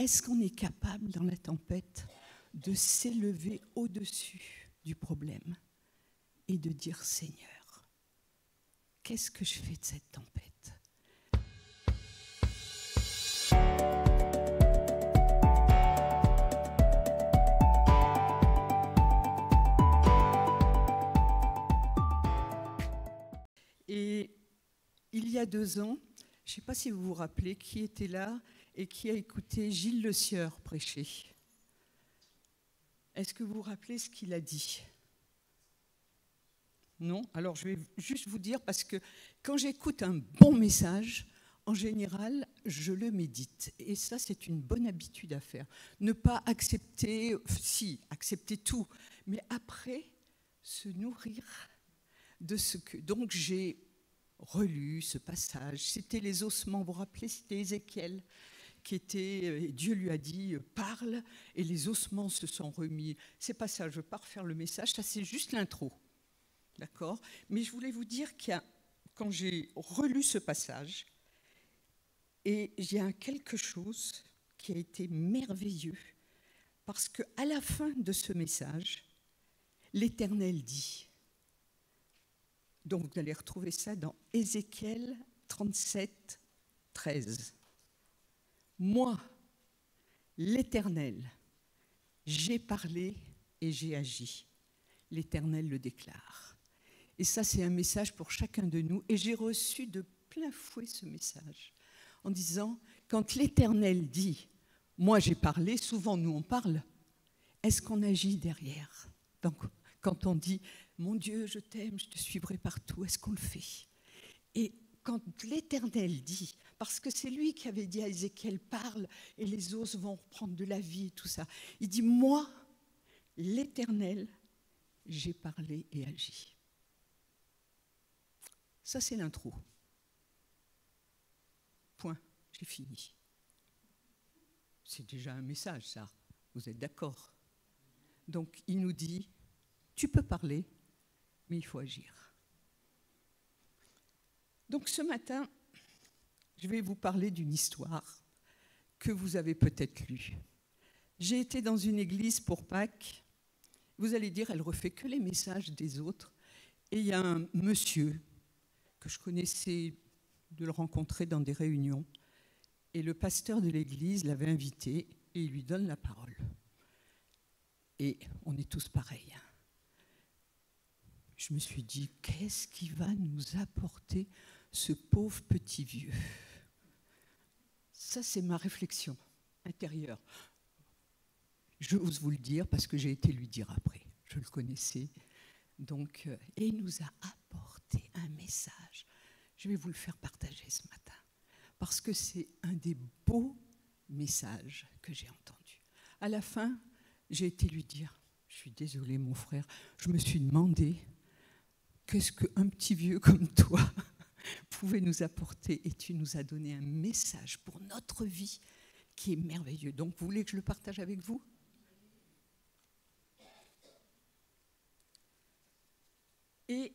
est-ce qu'on est capable dans la tempête de s'élever au-dessus du problème et de dire « Seigneur, qu'est-ce que je fais de cette tempête ?» Et il y a 2 ans, je ne sais pas si vous vous rappelez qui était là et qui a écouté Gilles Le Sieur prêcher. Est-ce que vous vous rappelez ce qu'il a dit ? Non ? Alors je vais juste vous dire, parce que quand j'écoute un bon message, en général, je le médite. Et ça, c'est une bonne habitude à faire. Ne pas accepter, si, accepter tout, mais après, se nourrir de ce que... Donc j'ai relu ce passage. C'était les ossements, vous vous rappelez, c'était Ézéchiel qui était, Dieu lui a dit « parle » et les ossements se sont remis. C'est pas ça, je ne veux pas refaire le message, ça c'est juste l'intro. D'accord ? Mais je voulais vous dire quand j'ai relu ce passage, et il y a quelque chose qui a été merveilleux, parce qu'à la fin de ce message, l'Éternel dit, donc vous allez retrouver ça dans Ézéchiel 37, 13. Moi, l'Éternel, j'ai parlé et j'ai agi. L'Éternel le déclare. Et ça, c'est un message pour chacun de nous. Et j'ai reçu de plein fouet ce message en disant, quand l'Éternel dit, moi j'ai parlé, souvent nous on parle, est-ce qu'on agit derrière ? Donc, quand on dit, mon Dieu, je t'aime, je te suivrai partout, est-ce qu'on le fait ? Et quand l'Éternel dit, parce que c'est lui qui avait dit à Ézéchiel, parle et les os vont reprendre de la vie et tout ça. Il dit, moi, l'Éternel, j'ai parlé et agi. Ça, c'est l'intro. Point, j'ai fini. C'est déjà un message, ça. Vous êtes d'accord ? Donc, il nous dit, tu peux parler, mais il faut agir. Donc, ce matin, je vais vous parler d'une histoire que vous avez peut-être lue. J'ai été dans une église pour Pâques. Vous allez dire, elle refait que les messages des autres. Et il y a un monsieur que je connaissais de le rencontrer dans des réunions. Et le pasteur de l'église l'avait invité et il lui donne la parole. Et on est tous pareils. Je me suis dit, qu'est-ce qui va nous apporter ce pauvre petit vieux ? Ça, c'est ma réflexion intérieure. J'ose vous le dire parce que j'ai été lui dire après. Je le connaissais. Donc, et il nous a apporté un message. Je vais vous le faire partager ce matin. Parce que c'est un des beaux messages que j'ai entendus. À la fin, j'ai été lui dire, je suis désolée mon frère, je me suis demandé qu'est-ce qu'un petit vieux comme toi pouvait nous apporter, et tu nous as donné un message pour notre vie qui est merveilleux. Donc vous voulez que je le partage avec vous ? Et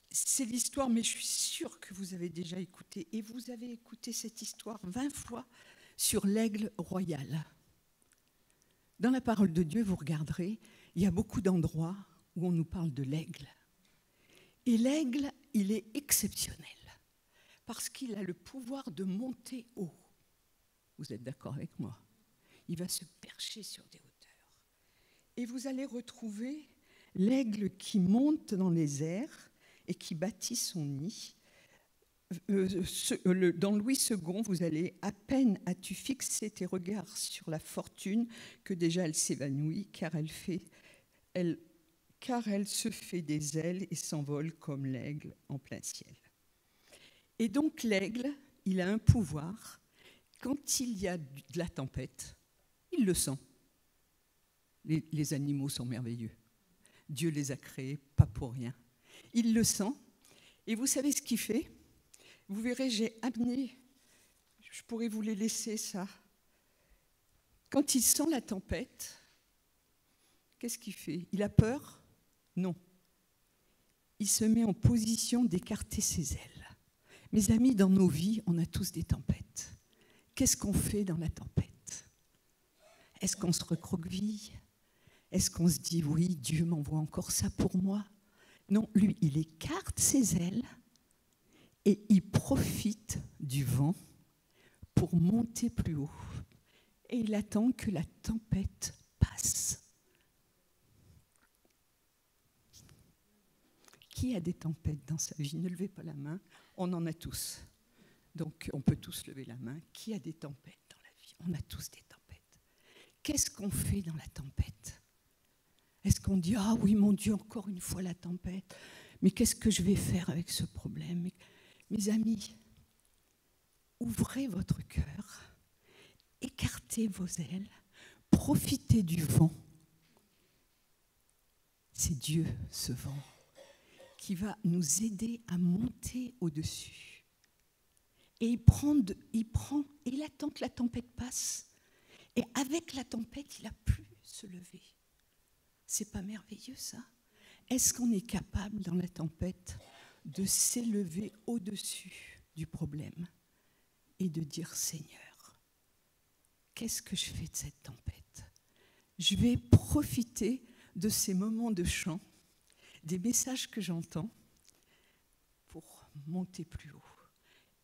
c'est l'histoire, mais je suis sûre que vous avez déjà écouté, et vous avez écouté cette histoire 20 fois sur l'aigle royal. Dans la parole de Dieu, vous regarderez, il y a beaucoup d'endroits où on nous parle de l'aigle. Et l'aigle, il est exceptionnel, parce qu'il a le pouvoir de monter haut. Vous êtes d'accord avec moi ? Il va se percher sur des hauteurs. Et vous allez retrouver l'aigle qui monte dans les airs et qui bâtit son nid. Dans Louis II, vous allez, à peine as-tu fixé tes regards sur la fortune que déjà elle s'évanouit, car elle se fait des ailes et s'envole comme l'aigle en plein ciel. Et donc l'aigle, il a un pouvoir, quand il y a de la tempête, il le sent. Les animaux sont merveilleux. Dieu les a créés, pas pour rien. Il le sent, et vous savez ce qu'il fait ? Vous verrez, j'ai amené, je pourrais vous les laisser ça. Quand il sent la tempête, qu'est-ce qu'il fait ? Il a peur ? Non. Il se met en position d'écarter ses ailes. Mes amis, dans nos vies, on a tous des tempêtes. Qu'est-ce qu'on fait dans la tempête ? est-ce qu'on se recroqueville? Est-ce qu'on se dit, oui, Dieu m'envoie encore ça pour moi? Non, lui, il écarte ses ailes et il profite du vent pour monter plus haut. Et il attend que la tempête passe. Qui a des tempêtes dans sa vie? Ne levez pas la main, on en a tous. Donc on peut tous lever la main. Qui a des tempêtes dans la vie? On a tous des tempêtes. Qu'est-ce qu'on fait dans la tempête? Est-ce qu'on dit, ah oui, mon Dieu, encore une fois la tempête, mais qu'est-ce que je vais faire avec ce problème? Mes amis, ouvrez votre cœur, écartez vos ailes, profitez du vent. C'est Dieu, ce vent, qui va nous aider à monter au-dessus. Et il attend que la tempête passe. Et avec la tempête, il a pu se lever. C'est pas merveilleux, ça? Est-ce qu'on est capable, dans la tempête, de s'élever au-dessus du problème et de dire, Seigneur, qu'est-ce que je fais de cette tempête? Je vais profiter de ces moments de chant, des messages que j'entends, pour monter plus haut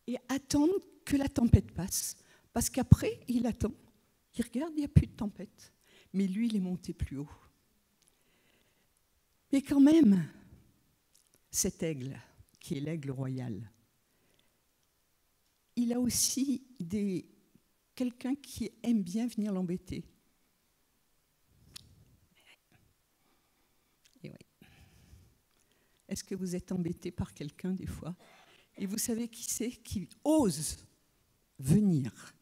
et attendre que la tempête passe. Parce qu'après, il attend, il regarde, il n'y a plus de tempête. Mais lui, il est monté plus haut. Mais quand même, cet aigle, qui est l'aigle royal, il a aussi quelqu'un qui aime bien venir l'embêter. Et oui. Est-ce que vous êtes embêté par quelqu'un des fois? Et vous savez qui c'est qui ose venir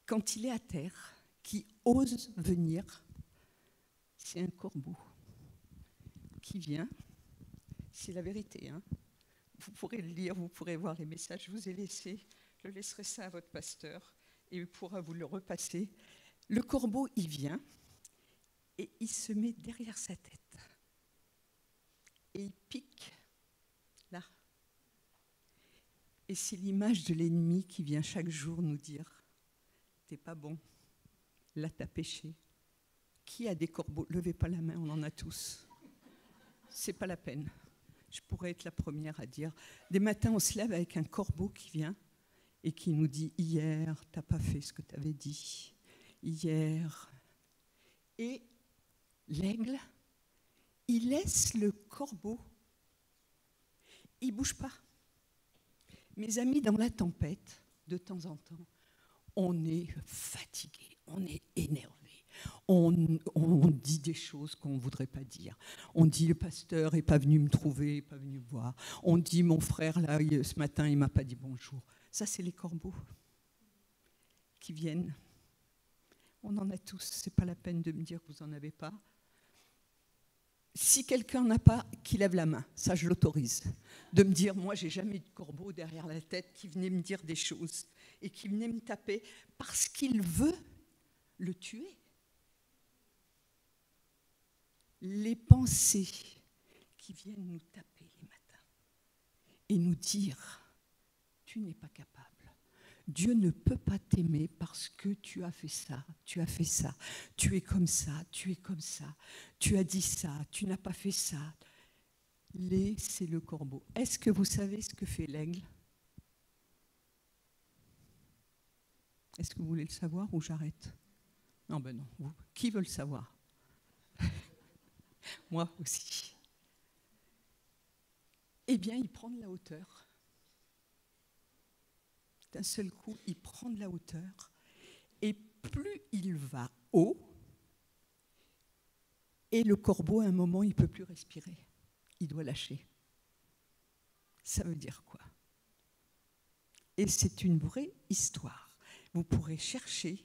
quand il est à terre, qui ose venir? C'est un corbeau qui vient. C'est la vérité, hein. Vous pourrez le lire, vous pourrez voir les messages. Je vous ai laissé, je laisserai ça à votre pasteur et il pourra vous le repasser. Le corbeau, il vient et il se met derrière sa tête. Et il pique là. Et c'est l'image de l'ennemi qui vient chaque jour nous dire « T'es pas bon, là t'as péché ». Qui a des corbeaux? Levez pas la main, on en a tous. C'est pas la peine. Je pourrais être la première à dire. Des matins, on se lève avec un corbeau qui vient et qui nous dit « Hier, t'as pas fait ce que t'avais dit. Hier. » Et l'aigle, il laisse le corbeau. Il bouge pas. Mes amis, dans la tempête, de temps en temps, on est fatigué, on est énervé. On dit des choses qu'on ne voudrait pas dire. On dit, le pasteur n'est pas venu me trouver, n'est pas venu me voir. On dit, mon frère, là, ce matin, il ne m'a pas dit bonjour. Ça, c'est les corbeaux qui viennent. On en a tous, ce n'est pas la peine de me dire que vous n'en avez pas. Si quelqu'un n'a pas, qu'il lève la main, ça je l'autorise. De me dire, moi, j'ai jamais eu de corbeau derrière la tête qui venait me dire des choses et qui venait me taper parce qu'il veut le tuer. Les pensées qui viennent nous taper les matins et nous dire tu n'es pas capable. Dieu ne peut pas t'aimer parce que tu as fait ça, tu as fait ça, tu es comme ça, tu es comme ça, tu as dit ça, tu n'as pas fait ça. C'est le corbeau. Est-ce que vous savez ce que fait l'aigle? Est-ce que vous voulez le savoir ou j'arrête? Non, ben non. Qui veut le savoir? Moi aussi. Eh bien, il prend de la hauteur. D'un seul coup, il prend de la hauteur. Et plus il va haut, et le corbeau, à un moment, il ne peut plus respirer. Il doit lâcher. Ça veut dire quoi? Et c'est une vraie histoire. Vous pourrez chercher,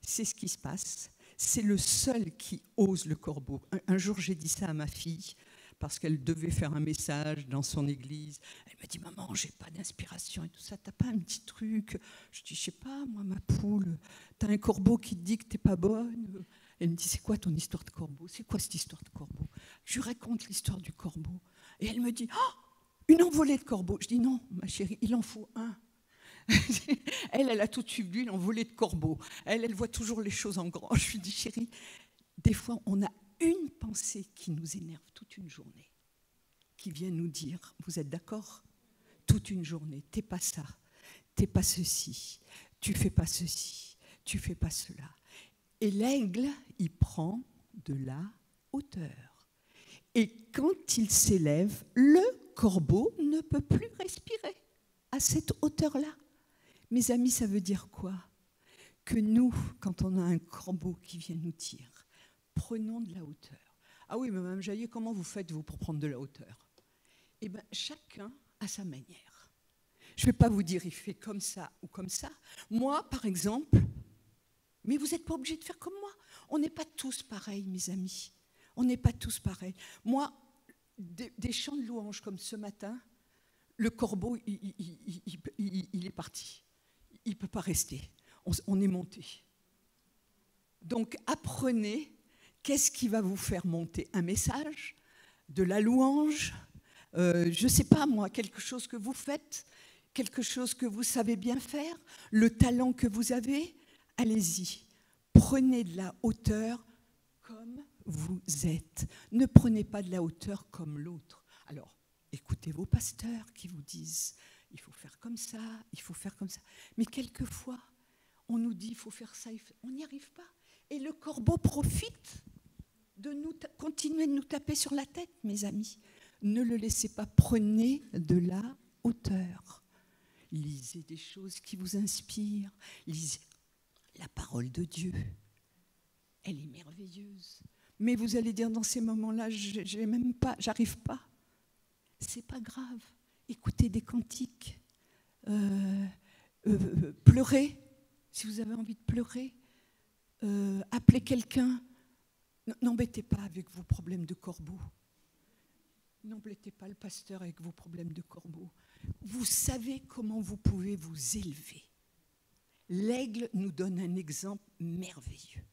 c'est ce qui se passe. C'est le seul qui ose le corbeau. Un jour, j'ai dit ça à ma fille, parce qu'elle devait faire un message dans son église. Elle m'a dit, maman, j'ai pas d'inspiration et tout ça, t'as pas un petit truc? Je dis, je sais pas, moi, ma poule, t'as un corbeau qui te dit que t'es pas bonne? Elle me dit, c'est quoi ton histoire de corbeau? C'est quoi cette histoire de corbeau? Je lui raconte l'histoire du corbeau. Et elle me dit, oh, une envolée de corbeaux. Je dis, non, ma chérie, il en faut un. Elle a tout de suite vu l'envolée de corbeaux. Elle voit toujours les choses en grand. Je lui dis, chérie, des fois, on a une pensée qui nous énerve toute une journée, qui vient nous dire, vous êtes d'accord? Toute une journée, t'es pas ça, t'es pas ceci, tu fais pas ceci, tu fais pas cela. Et l'aigle, il prend de la hauteur. Et quand il s'élève, le corbeau ne peut plus respirer à cette hauteur-là. Mes amis, ça veut dire quoi? Que nous, quand on a un corbeau qui vient nous tirer, prenons de la hauteur. Ah oui, mais Mme Jaillet, comment vous faites, vous, pour prendre de la hauteur? Eh bien, chacun à sa manière. Je ne vais pas vous dire, il fait comme ça ou comme ça. Moi, par exemple, mais vous n'êtes pas obligé de faire comme moi. On n'est pas tous pareils, mes amis. On n'est pas tous pareils. Moi, des chants de louanges comme ce matin, le corbeau, il est parti. Il ne peut pas rester. On est monté. Donc, apprenez qu'est-ce qui va vous faire monter. Un message, de la louange, je ne sais pas moi, quelque chose que vous faites, quelque chose que vous savez bien faire, le talent que vous avez, allez-y. Prenez de la hauteur comme vous êtes. Ne prenez pas de la hauteur comme l'autre. Alors, écoutez vos pasteurs qui vous disent il faut faire comme ça, il faut faire comme ça. Mais quelquefois, on nous dit il faut faire ça, on n'y arrive pas. Et le corbeau profite de continuer de nous taper sur la tête, mes amis. Ne le laissez pas, prenez de la hauteur. Lisez des choses qui vous inspirent, lisez la parole de Dieu. Elle est merveilleuse. Mais vous allez dire dans ces moments-là, j'arrive pas. C'est pas grave. Écoutez des cantiques, pleurez, si vous avez envie de pleurer, appelez quelqu'un. N'embêtez pas avec vos problèmes de corbeau. N'embêtez pas le pasteur avec vos problèmes de corbeau. Vous savez comment vous pouvez vous élever. L'aigle nous donne un exemple merveilleux.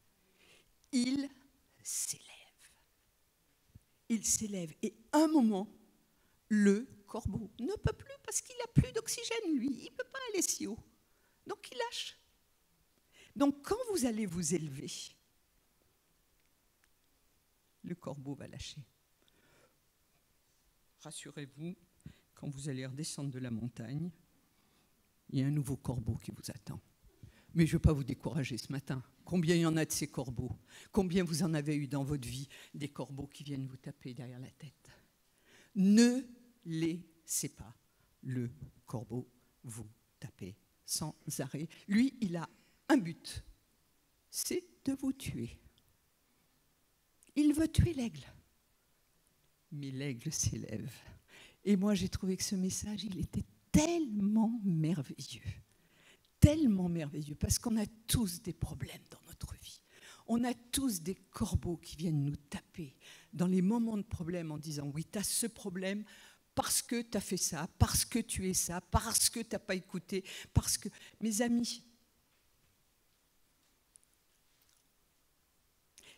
Il s'élève. Il s'élève. Et un moment, le corbeau ne peut plus parce qu'il n'a plus d'oxygène, lui. Il ne peut pas aller si haut. Donc, il lâche. Donc, quand vous allez vous élever, le corbeau va lâcher. Rassurez-vous, quand vous allez redescendre de la montagne, il y a un nouveau corbeau qui vous attend. Mais je ne veux pas vous décourager ce matin. Combien il y en a de ces corbeaux? Combien vous en avez eu dans votre vie, des corbeaux qui viennent vous taper derrière la tête? Ne laissez pas le corbeau vous taper sans arrêt. Lui, il a un but, c'est de vous tuer. Il veut tuer l'aigle. Mais l'aigle s'élève. Et moi, j'ai trouvé que ce message, il était tellement merveilleux. Tellement merveilleux, parce qu'on a tous des problèmes dans notre vie. On a tous des corbeaux qui viennent nous taper dans les moments de problème en disant « Oui, tu as ce problème parce que tu as fait ça, parce que tu es ça, parce que tu n'as pas écouté, parce que… » Mes amis,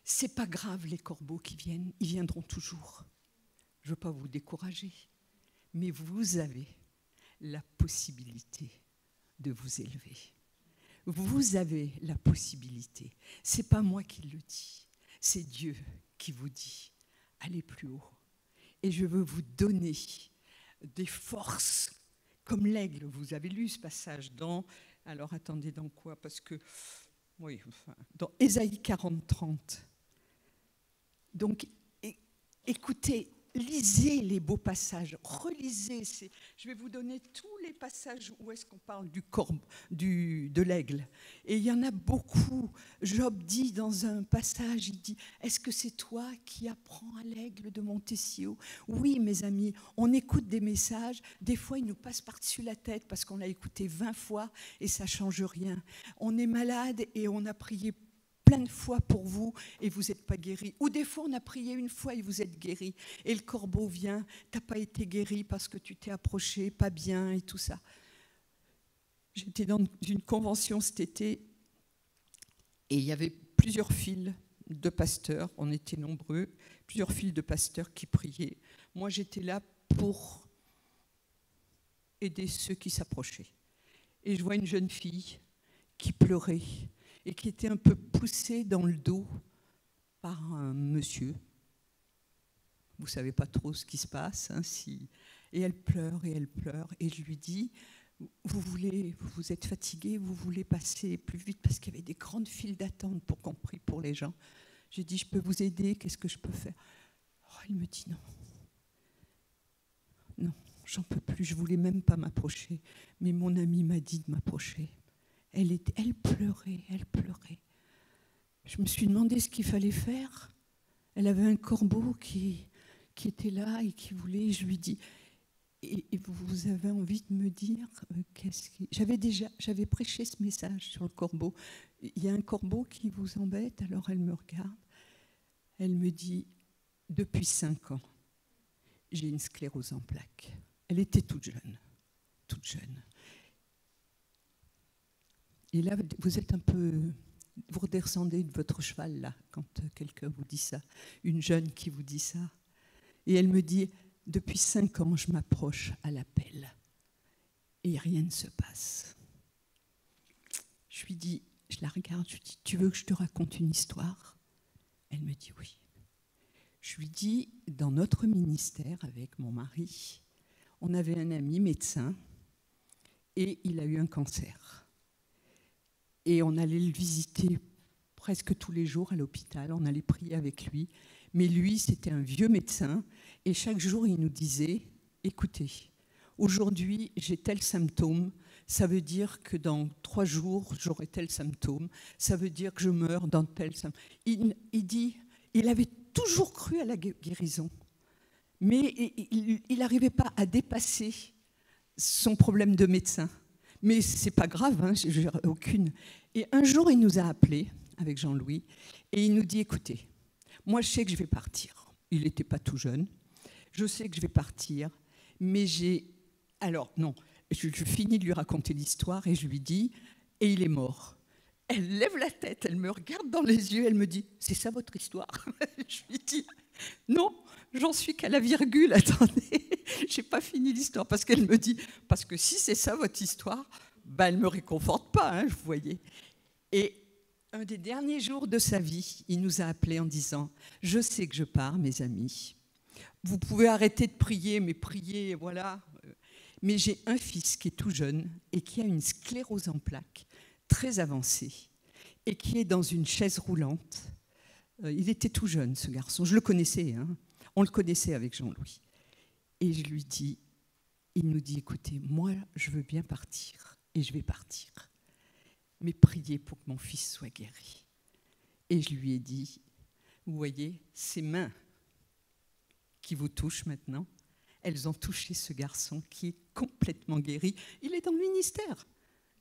c'est pas grave les corbeaux qui viennent, ils viendront toujours. Je ne veux pas vous décourager, mais vous avez la possibilité de vous élever. Vous avez la possibilité. Ce n'est pas moi qui le dis, c'est Dieu qui vous dit, allez plus haut. Et je veux vous donner des forces, comme l'aigle. Vous avez lu ce passage dans, alors attendez, dans quoi? Parce que, oui, enfin, dans Ésaïe 40, 30. Donc, écoutez, lisez les beaux passages, relisez. Je vais vous donner tous les passages où est-ce qu'on parle du corbe, de l'aigle. Et il y en a beaucoup. Job dit dans un passage, il dit « Est-ce que c'est toi qui apprends à l'aigle de monter si haut ?» Oui, mes amis, on écoute des messages. Des fois, ils nous passent par-dessus la tête parce qu'on l'a écouté 20 fois et ça ne change rien. On est malade et on a prié plein de fois pour vous et vous n'êtes pas guéri. Ou des fois, on a prié une fois et vous êtes guéri. Et le corbeau vient, tu n'as pas été guéri parce que tu t'es approché pas bien et tout ça. J'étais dans une convention cet été et il y avait plusieurs files de pasteurs, on était nombreux, plusieurs files de pasteurs qui priaient. Moi, j'étais là pour aider ceux qui s'approchaient. et je vois une jeune fille qui pleurait et qui était un peu poussée dans le dos par un monsieur. Vous ne savez pas trop ce qui se passe. Hein, et elle pleure, et je lui dis, vous êtes fatiguée, vous voulez passer plus vite parce qu'il y avait des grandes files d'attente pour qu'on prie pour les gens. J'ai dit, je peux vous aider, qu'est-ce que je peux faire? Oh, elle me dit non. Non, j'en peux plus, je ne voulais même pas m'approcher. Mais mon amie m'a dit de m'approcher. Elle pleurait. Je me suis demandé ce qu'il fallait faire. Elle avait un corbeau qui était là et qui voulait, je lui dis, et vous avez envie de me dire j'avais prêché ce message sur le corbeau. Il y a un corbeau qui vous embête? Alors elle me regarde, elle me dit, depuis 5 ans, j'ai une sclérose en plaques. Elle était toute jeune. Et là, vous êtes un peu, vous redescendez de votre cheval là, quand quelqu'un vous dit ça, une jeune qui vous dit ça. Et elle me dit, depuis 5 ans, je m'approche à l'appel et rien ne se passe. Je lui dis, je la regarde, je lui dis, tu veux que je te raconte une histoire? Elle me dit oui. Je lui dis, dans notre ministère, avec mon mari, on avait un ami médecin et il a eu un cancer. Et on allait le visiter presque tous les jours à l'hôpital, on allait prier avec lui. Mais lui, c'était un vieux médecin et chaque jour, il nous disait, écoutez, aujourd'hui, j'ai tel symptôme, ça veut dire que dans 3 jours, j'aurai tel symptôme, ça veut dire que je meurs dans tel symptôme. Il dit, il avait toujours cru à la guérison, mais il n'arrivait pas à dépasser son problème de médecin. Mais ce n'est pas grave, hein, j'ai aucune. Et un jour, il nous a appelés avec Jean-Louis et il nous dit, écoutez, moi, je sais que je vais partir. Il n'était pas tout jeune. Je sais que je vais partir, mais j'ai... Alors, non, je finis de lui raconter l'histoire et je lui dis, et il est mort. Elle lève la tête, elle me regarde dans les yeux, elle me dit, c'est ça votre histoire? Je lui dis, non, j'en suis qu'à la virgule, attendez, je n'ai pas fini l'histoire. Parce qu'elle me dit, parce que si c'est ça votre histoire, ben, elle ne me réconforte pas, hein, vous voyez. Et un des derniers jours de sa vie, il nous a appelés en disant, je sais que je pars, mes amis. Vous pouvez arrêter de prier, mais prier, voilà. Mais j'ai un fils qui est tout jeune et qui a une sclérose en plaques très avancée et qui est dans une chaise roulante. Il était tout jeune, ce garçon. Je le connaissais, hein. On le connaissait avec Jean-Louis. Et je lui dis, il nous dit, écoutez, moi, je veux bien partir et je vais partir. Mais priez pour que mon fils soit guéri. Et je lui ai dit, vous voyez, ces mains qui vous touchent maintenant, elles ont touché ce garçon qui est complètement guéri. Il est dans le ministère.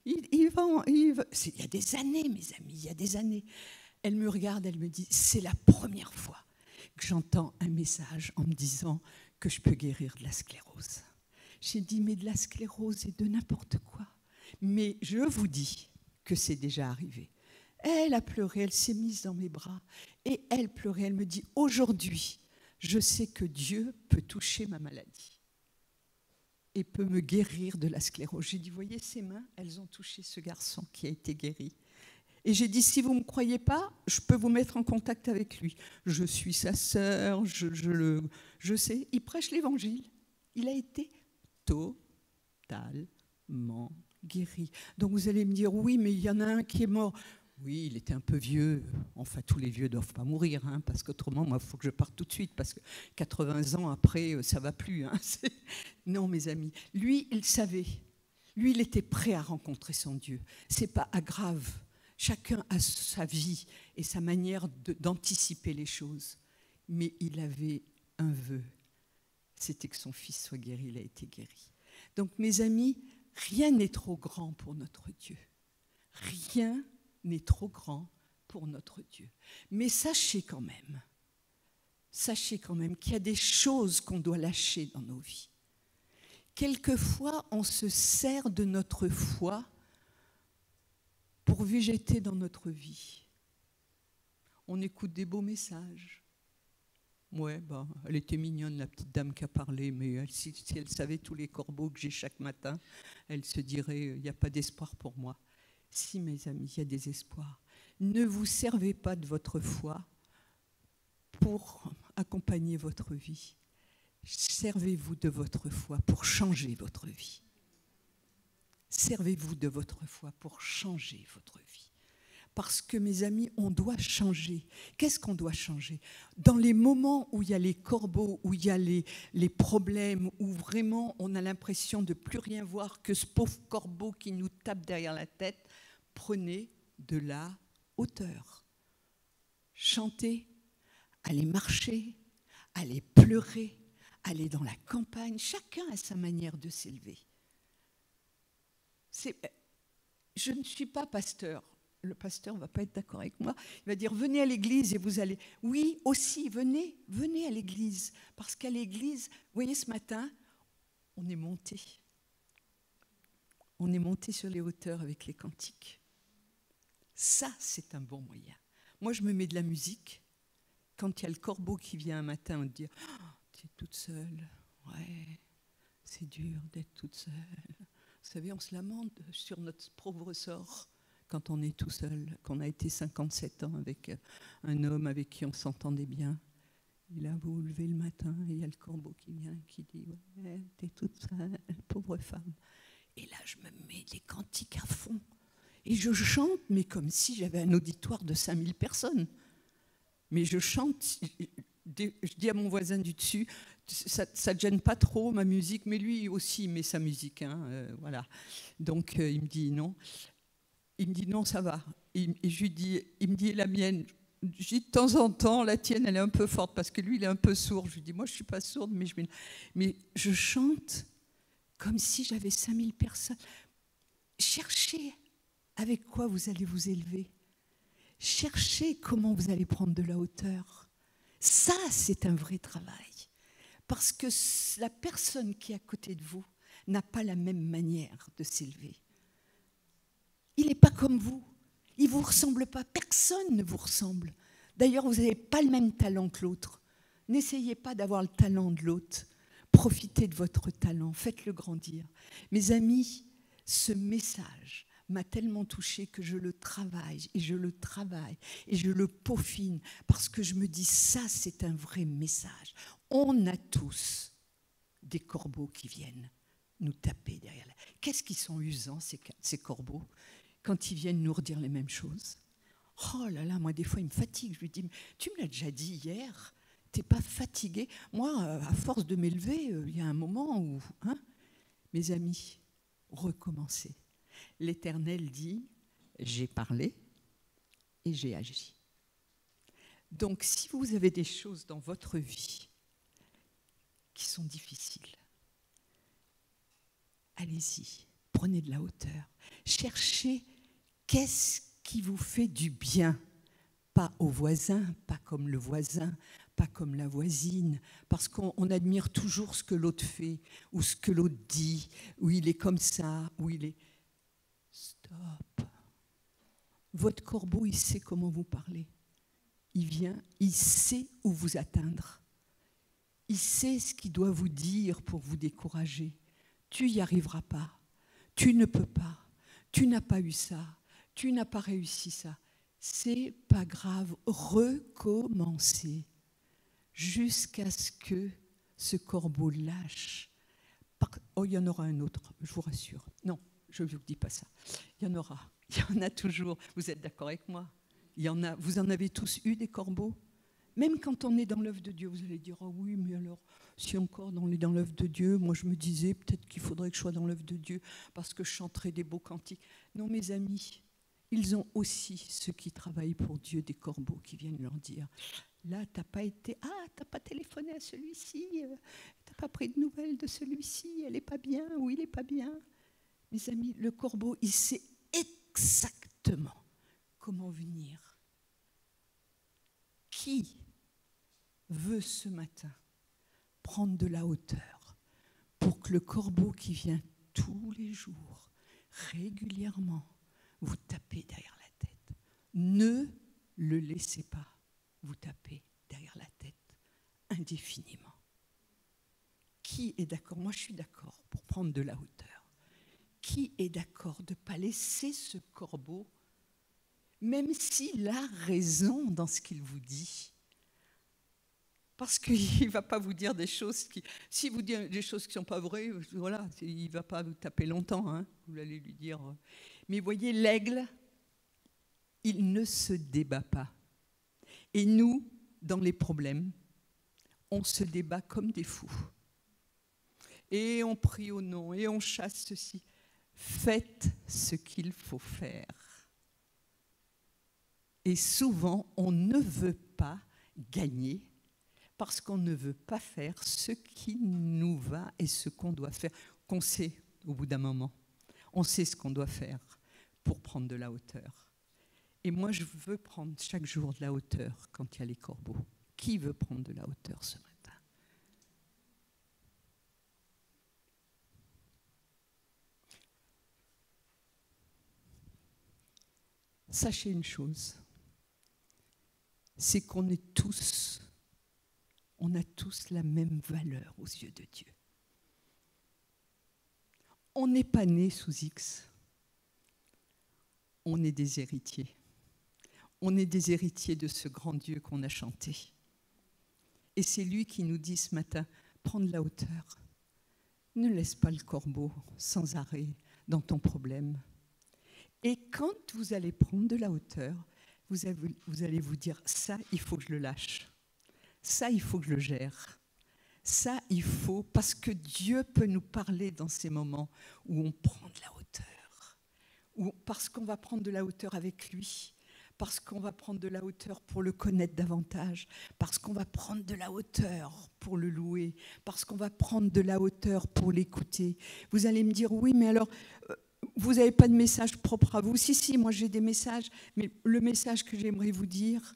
Il y a des années, mes amis, il y a des années. Elle me regarde, elle me dit, c'est la première fois que j'entends un message en me disant que je peux guérir de la sclérose. J'ai dit, mais de la sclérose et de n'importe quoi. Mais je vous dis que c'est déjà arrivé. Elle a pleuré, elle s'est mise dans mes bras et elle pleurait, elle me dit, aujourd'hui, je sais que Dieu peut toucher ma maladie et peut me guérir de la sclérose. J'ai dit, voyez ces mains, elles ont touché ce garçon qui a été guéri. Et j'ai dit, si vous ne me croyez pas, je peux vous mettre en contact avec lui. Je suis sa sœur, je sais, il prêche l'évangile. Il a été totalement guéri. Donc vous allez me dire, oui, mais il y en a un qui est mort. Oui, il était un peu vieux. Enfin, tous les vieux ne doivent pas mourir, hein, parce qu'autrement, moi, il faut que je parte tout de suite, parce que 80 ans après, ça ne va plus. Hein. Non, mes amis. Lui, il savait. Lui, il était prêt à rencontrer son Dieu. Ce n'est pas grave. Chacun a sa vie et sa manière d'anticiper les choses. Mais il avait un vœu. C'était que son fils soit guéri. Il a été guéri. Donc, mes amis, rien n'est trop grand pour notre Dieu. Rien n'est trop grand pour notre Dieu. Mais sachez quand même qu'il y a des choses qu'on doit lâcher dans nos vies. Quelquefois, on se sert de notre foi pour végéter dans notre vie. On écoute des beaux messages, Ouais, bah, elle était mignonne, la petite dame qui a parlé, mais si elle savait tous les corbeaux que j'ai chaque matin, elle se dirait, il n'y a pas d'espoir pour moi. Si, mes amis, il y a des espoirs. Ne vous servez pas de votre foi pour accompagner votre vie. Servez-vous de votre foi pour changer votre vie. Servez-vous de votre foi pour changer votre vie. Parce que, mes amis, on doit changer. Qu'est-ce qu'on doit changer? Dans les moments où il y a les corbeaux, où il y a les problèmes, où vraiment on a l'impression de ne plus rien voir que ce pauvre corbeau qui nous tape derrière la tête, prenez de la hauteur. Chantez, allez marcher, allez pleurer, allez dans la campagne. Chacun a sa manière de s'élever. Je ne suis pas pasteur. Le pasteur ne va pas être d'accord avec moi. Il va dire, venez à l'église et vous allez... Oui, aussi, venez à l'église. Parce qu'à l'église, vous voyez, ce matin, on est monté. On est monté sur les hauteurs avec les cantiques. Ça, c'est un bon moyen. Moi, je me mets de la musique. Quand il y a le corbeau qui vient un matin, on te dit, oh, tu es toute seule. Ouais, c'est dur d'être toute seule. Vous savez, on se lamente sur notre pauvre sort. Quand on est tout seul, qu'on a été 57 ans avec un homme avec qui on s'entendait bien. Et là, vous vous levez le matin et il y a le corbeau qui vient, qui dit « Ouais, t'es toute seule, pauvre femme ». Et là, je me mets des cantiques à fond. Et je chante, mais comme si j'avais un auditoire de 5000 personnes. Mais je chante, je dis à mon voisin du dessus, ça ne te gêne pas trop ma musique, mais lui aussi il met sa musique. Hein, voilà. Donc il me dit non. Il me dit non, ça va. Et je lui dis, il me dit la mienne. Je dis de temps en temps, la tienne, elle est un peu forte parce que lui, il est un peu sourd. Je lui dis, moi, je ne suis pas sourde, mais je chante comme si j'avais 5000 personnes. Cherchez avec quoi vous allez vous élever. Cherchez comment vous allez prendre de la hauteur. Ça, c'est un vrai travail. Parce que la personne qui est à côté de vous n'a pas la même manière de s'élever. Il n'est pas comme vous. Il ne vous ressemble pas. Personne ne vous ressemble. D'ailleurs, vous n'avez pas le même talent que l'autre. N'essayez pas d'avoir le talent de l'autre. Profitez de votre talent. Faites-le grandir. Mes amis, ce message m'a tellement touchée que je le travaille et je le travaille et je le peaufine parce que je me dis ça, c'est un vrai message. On a tous des corbeaux qui viennent nous taper derrière. Qu'est-ce qu'ils sont usants, ces corbeaux? Quand ils viennent nous redire les mêmes choses. Oh là là, moi des fois il me fatigue. Je lui dis, tu me l'as déjà dit hier, t'es pas fatigué? Moi, à force de m'élever, il y a un moment où, hein, mes amis, recommencez. L'Éternel dit, j'ai parlé et j'ai agi. Donc si vous avez des choses dans votre vie qui sont difficiles, allez-y, prenez de la hauteur, cherchez. Qu'est-ce qui vous fait du bien? Pas au voisin, pas comme le voisin, pas comme la voisine, parce qu'on admire toujours ce que l'autre fait, ou ce que l'autre dit, ou il est comme ça, ou il est... Stop. Votre corbeau, il sait comment vous parler. Il vient, il sait où vous atteindre. Il sait ce qu'il doit vous dire pour vous décourager. Tu n'y arriveras pas. Tu ne peux pas. Tu n'as pas eu ça. Tu n'as pas réussi ça. C'est pas grave. Recommencez jusqu'à ce que ce corbeau lâche. Oh, il y en aura un autre, je vous rassure. Non, je ne vous dis pas ça. Il y en aura. Il y en a toujours. Vous êtes d'accord avec moi? Il y en a. Vous en avez tous eu des corbeaux? Même quand on est dans l'œuvre de Dieu, vous allez dire, oh oui, mais alors, si encore on est dans l'œuvre de Dieu, moi je me disais peut-être qu'il faudrait que je sois dans l'œuvre de Dieu parce que je chanterai des beaux cantiques. Non, mes amis, ils ont aussi, ceux qui travaillent pour Dieu, des corbeaux qui viennent leur dire, là, tu n'as pas été, tu n'as pas téléphoné à celui-ci, tu n'as pas pris de nouvelles de celui-ci, elle n'est pas bien ou il n'est pas bien. Mes amis, le corbeau, il sait exactement comment venir. Qui veut ce matin prendre de la hauteur pour que le corbeau qui vient tous les jours, régulièrement, vous taper derrière la tête? Ne le laissez pas vous taper derrière la tête. indéfiniment. Qui est d'accord? Moi, je suis d'accord pour prendre de la hauteur. Qui est d'accord de ne pas laisser ce corbeau, même s'il a raison dans ce qu'il vous dit? Parce qu'il ne va pas vous dire des choses qui... S'il vous dit des choses qui ne sont pas vraies, voilà, il ne va pas vous taper longtemps, hein, vous allez lui dire... Mais voyez, l'aigle, il ne se débat pas. Et nous, dans les problèmes, on se débat comme des fous. Et on prie au nom, et on chasse ceci. Faites ce qu'il faut faire. Et souvent, on ne veut pas gagner parce qu'on ne veut pas faire ce qui nous va et ce qu'on doit faire, qu'on sait au bout d'un moment. On sait ce qu'on doit faire pour prendre de la hauteur. Et moi, je veux prendre chaque jour de la hauteur quand il y a les corbeaux. Qui veut prendre de la hauteur ce matin? Sachez une chose, c'est qu'on est tous, on a tous la même valeur aux yeux de Dieu. On n'est pas né sous X, on est des héritiers. On est des héritiers de ce grand Dieu qu'on a chanté. Et c'est lui qui nous dit ce matin, prends de la hauteur. Ne laisse pas le corbeau sans arrêt dans ton problème. Et quand vous allez prendre de la hauteur, vous allez vous dire, ça, il faut que je le lâche. Ça, il faut que je le gère. Ça, il faut, parce que Dieu peut nous parler dans ces moments où on prend de la hauteur. Ou parce qu'on va prendre de la hauteur avec lui. Parce qu'on va prendre de la hauteur pour le connaître davantage, parce qu'on va prendre de la hauteur pour le louer, parce qu'on va prendre de la hauteur pour l'écouter. Vous allez me dire, oui, mais alors, vous n'avez pas de message propre à vous? Si, moi j'ai des messages, mais le message que j'aimerais vous dire,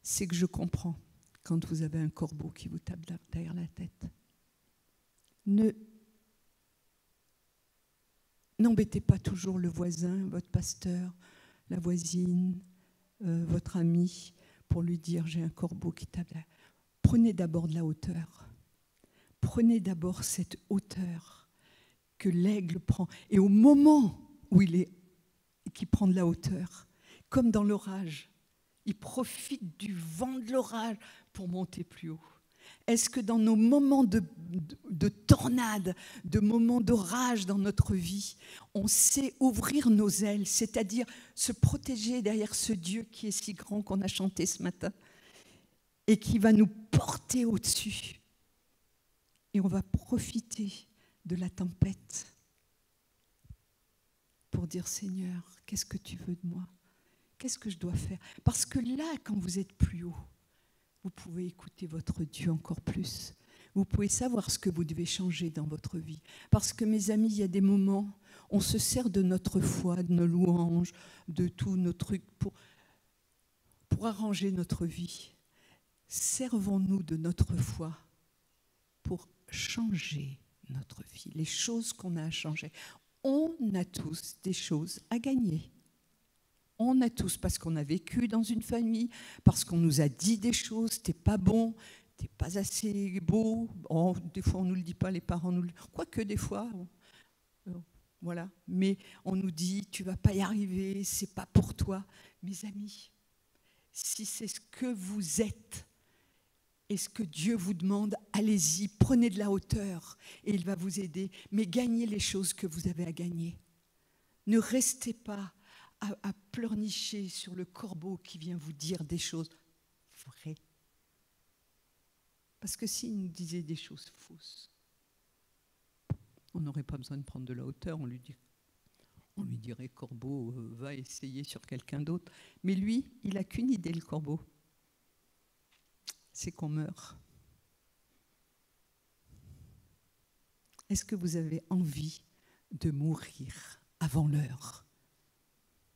c'est que je comprends quand vous avez un corbeau qui vous tape derrière la tête. N'embêtez pas toujours le voisin, votre pasteur, la voisine, votre ami, pour lui dire « j'ai un corbeau qui tape ». Prenez d'abord de la hauteur. Prenez d'abord cette hauteur que l'aigle prend. Et au moment où qui prend de la hauteur, comme dans l'orage, il profite du vent de l'orage pour monter plus haut. Est-ce que dans nos moments de tornade, de moments d'orage dans notre vie, on sait ouvrir nos ailes, c'est-à-dire se protéger derrière ce Dieu qui est si grand qu'on a chanté ce matin et qui va nous porter au-dessus. Et on va profiter de la tempête pour dire « Seigneur, qu'est-ce que tu veux de moi? Qu'est-ce que je dois faire ?» Parce que là, quand vous êtes plus haut, vous pouvez écouter votre Dieu encore plus. Vous pouvez savoir ce que vous devez changer dans votre vie. Parce que, mes amis, il y a des moments, on se sert de notre foi, de nos louanges, de tous nos trucs pour arranger notre vie. Servons-nous de notre foi pour changer notre vie, les choses qu'on a à changer. On a tous des choses à gagner. On a tous, parce qu'on a vécu dans une famille, parce qu'on nous a dit des choses, t'es pas bon, t'es pas assez beau. Oh, des fois, on nous le dit pas, les parents nous le disent. Quoique des fois, voilà. Mais on nous dit, tu vas pas y arriver, c'est pas pour toi. Mes amis, si c'est ce que vous êtes et ce que Dieu vous demande, allez-y, prenez de la hauteur et il va vous aider. Mais gagnez les choses que vous avez à gagner. Ne restez pas à pleurnicher sur le corbeau qui vient vous dire des choses vraies. Parce que s'il nous disait des choses fausses, on n'aurait pas besoin de prendre de la hauteur, on lui dirait, corbeau, va essayer sur quelqu'un d'autre. Mais lui, il n'a qu'une idée, le corbeau. C'est qu'on meurt. Est-ce que vous avez envie de mourir avant l'heure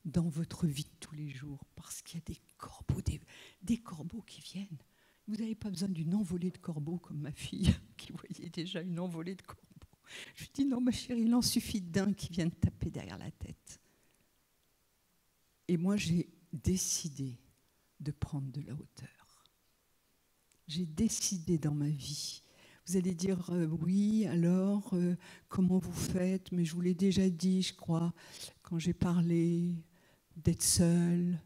dans votre vie de tous les jours, parce qu'il y a des corbeaux qui viennent. Vous n'avez pas besoin d'une envolée de corbeaux comme ma fille, qui voyait déjà une envolée de corbeaux. Je lui dis, non ma chérie, il en suffit d'un qui vient te taper derrière la tête. Et moi, j'ai décidé de prendre de la hauteur. j'ai décidé dans ma vie. Vous allez dire, oui, alors, comment vous faites? Mais je vous l'ai déjà dit, je crois, quand j'ai parlé d'être seul.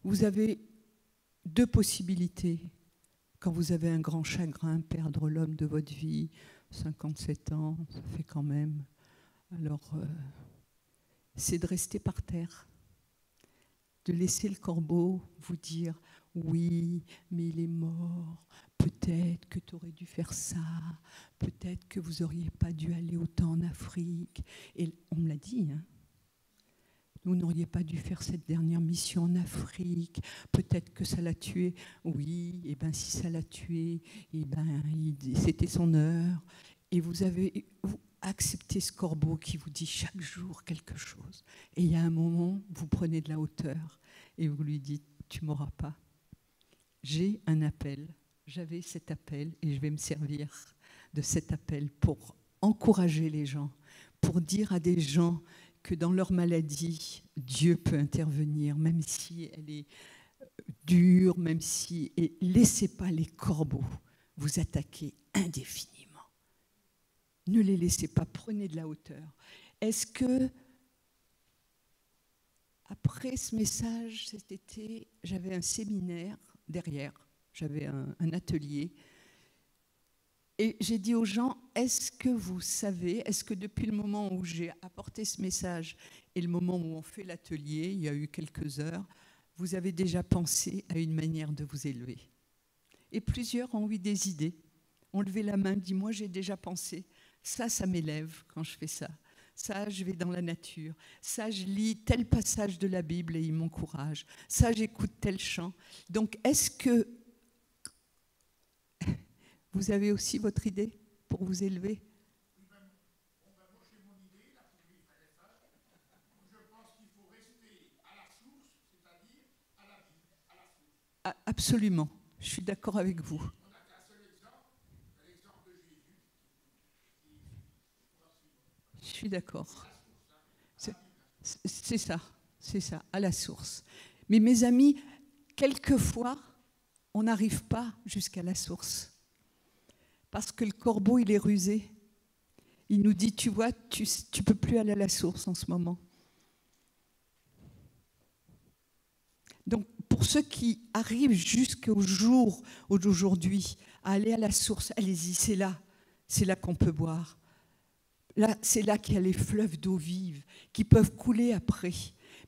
Vous avez deux possibilités. Quand vous avez un grand chagrin, perdre l'homme de votre vie, 57 ans, ça fait quand même. Alors, c'est de rester par terre, de laisser le corbeau vous dire « Oui, mais il est mort, peut-être que tu aurais dû faire ça, peut-être que vous n'auriez pas dû aller autant en Afrique. » Et on me l'a dit, hein. Vous n'auriez pas dû faire cette dernière mission en Afrique, peut-être que ça l'a tué. Oui, et bien si ça l'a tué, et ben c'était son heure. Et vous avez accepté ce corbeau qui vous dit chaque jour quelque chose. Et il y a un moment, vous prenez de la hauteur et vous lui dites, tu ne m'auras pas. J'ai un appel, j'avais cet appel et je vais me servir de cet appel pour encourager les gens, pour dire à des gens que dans leur maladie, Dieu peut intervenir, même si elle est dure, même si... Et laissez pas les corbeaux vous attaquer indéfiniment. Ne les laissez pas, prenez de la hauteur. Est-ce que, après ce message, cet été, j'avais un séminaire derrière, j'avais un atelier, et j'ai dit aux gens, est-ce que vous savez, est-ce que depuis le moment où j'ai apporté ce message et le moment où on fait l'atelier, il y a eu quelques heures, vous avez déjà pensé à une manière de vous élever? Et plusieurs ont eu des idées, ont levé la main, dit, moi j'ai déjà pensé, ça m'élève quand je fais ça. Ça, je vais dans la nature. Ça, je lis tel passage de la Bible et il m'encourage. Ça, j'écoute tel chant. Donc, est-ce que vous avez aussi votre idée pour vous élever? On va mocher mon idée, là, pour vivre à l'effort. Je pense qu'il faut rester à la source, c'est-à-dire à la vie, à la source. Ah, absolument, je suis d'accord avec vous. On n'a qu'un seul exemple, l'exemple de Jésus. Je suis d'accord. C'est ça, à la source. Mais mes amis, quelquefois, on n'arrive pas jusqu'à la source. Parce que le corbeau, il est rusé. Il nous dit, tu vois, tu ne peux plus aller à la source en ce moment. Donc, pour ceux qui arrivent jusqu'au jour d'aujourd'hui, à aller à la source, allez-y, c'est là qu'on peut boire. Là, c'est là qu'il y a les fleuves d'eau vive qui peuvent couler après.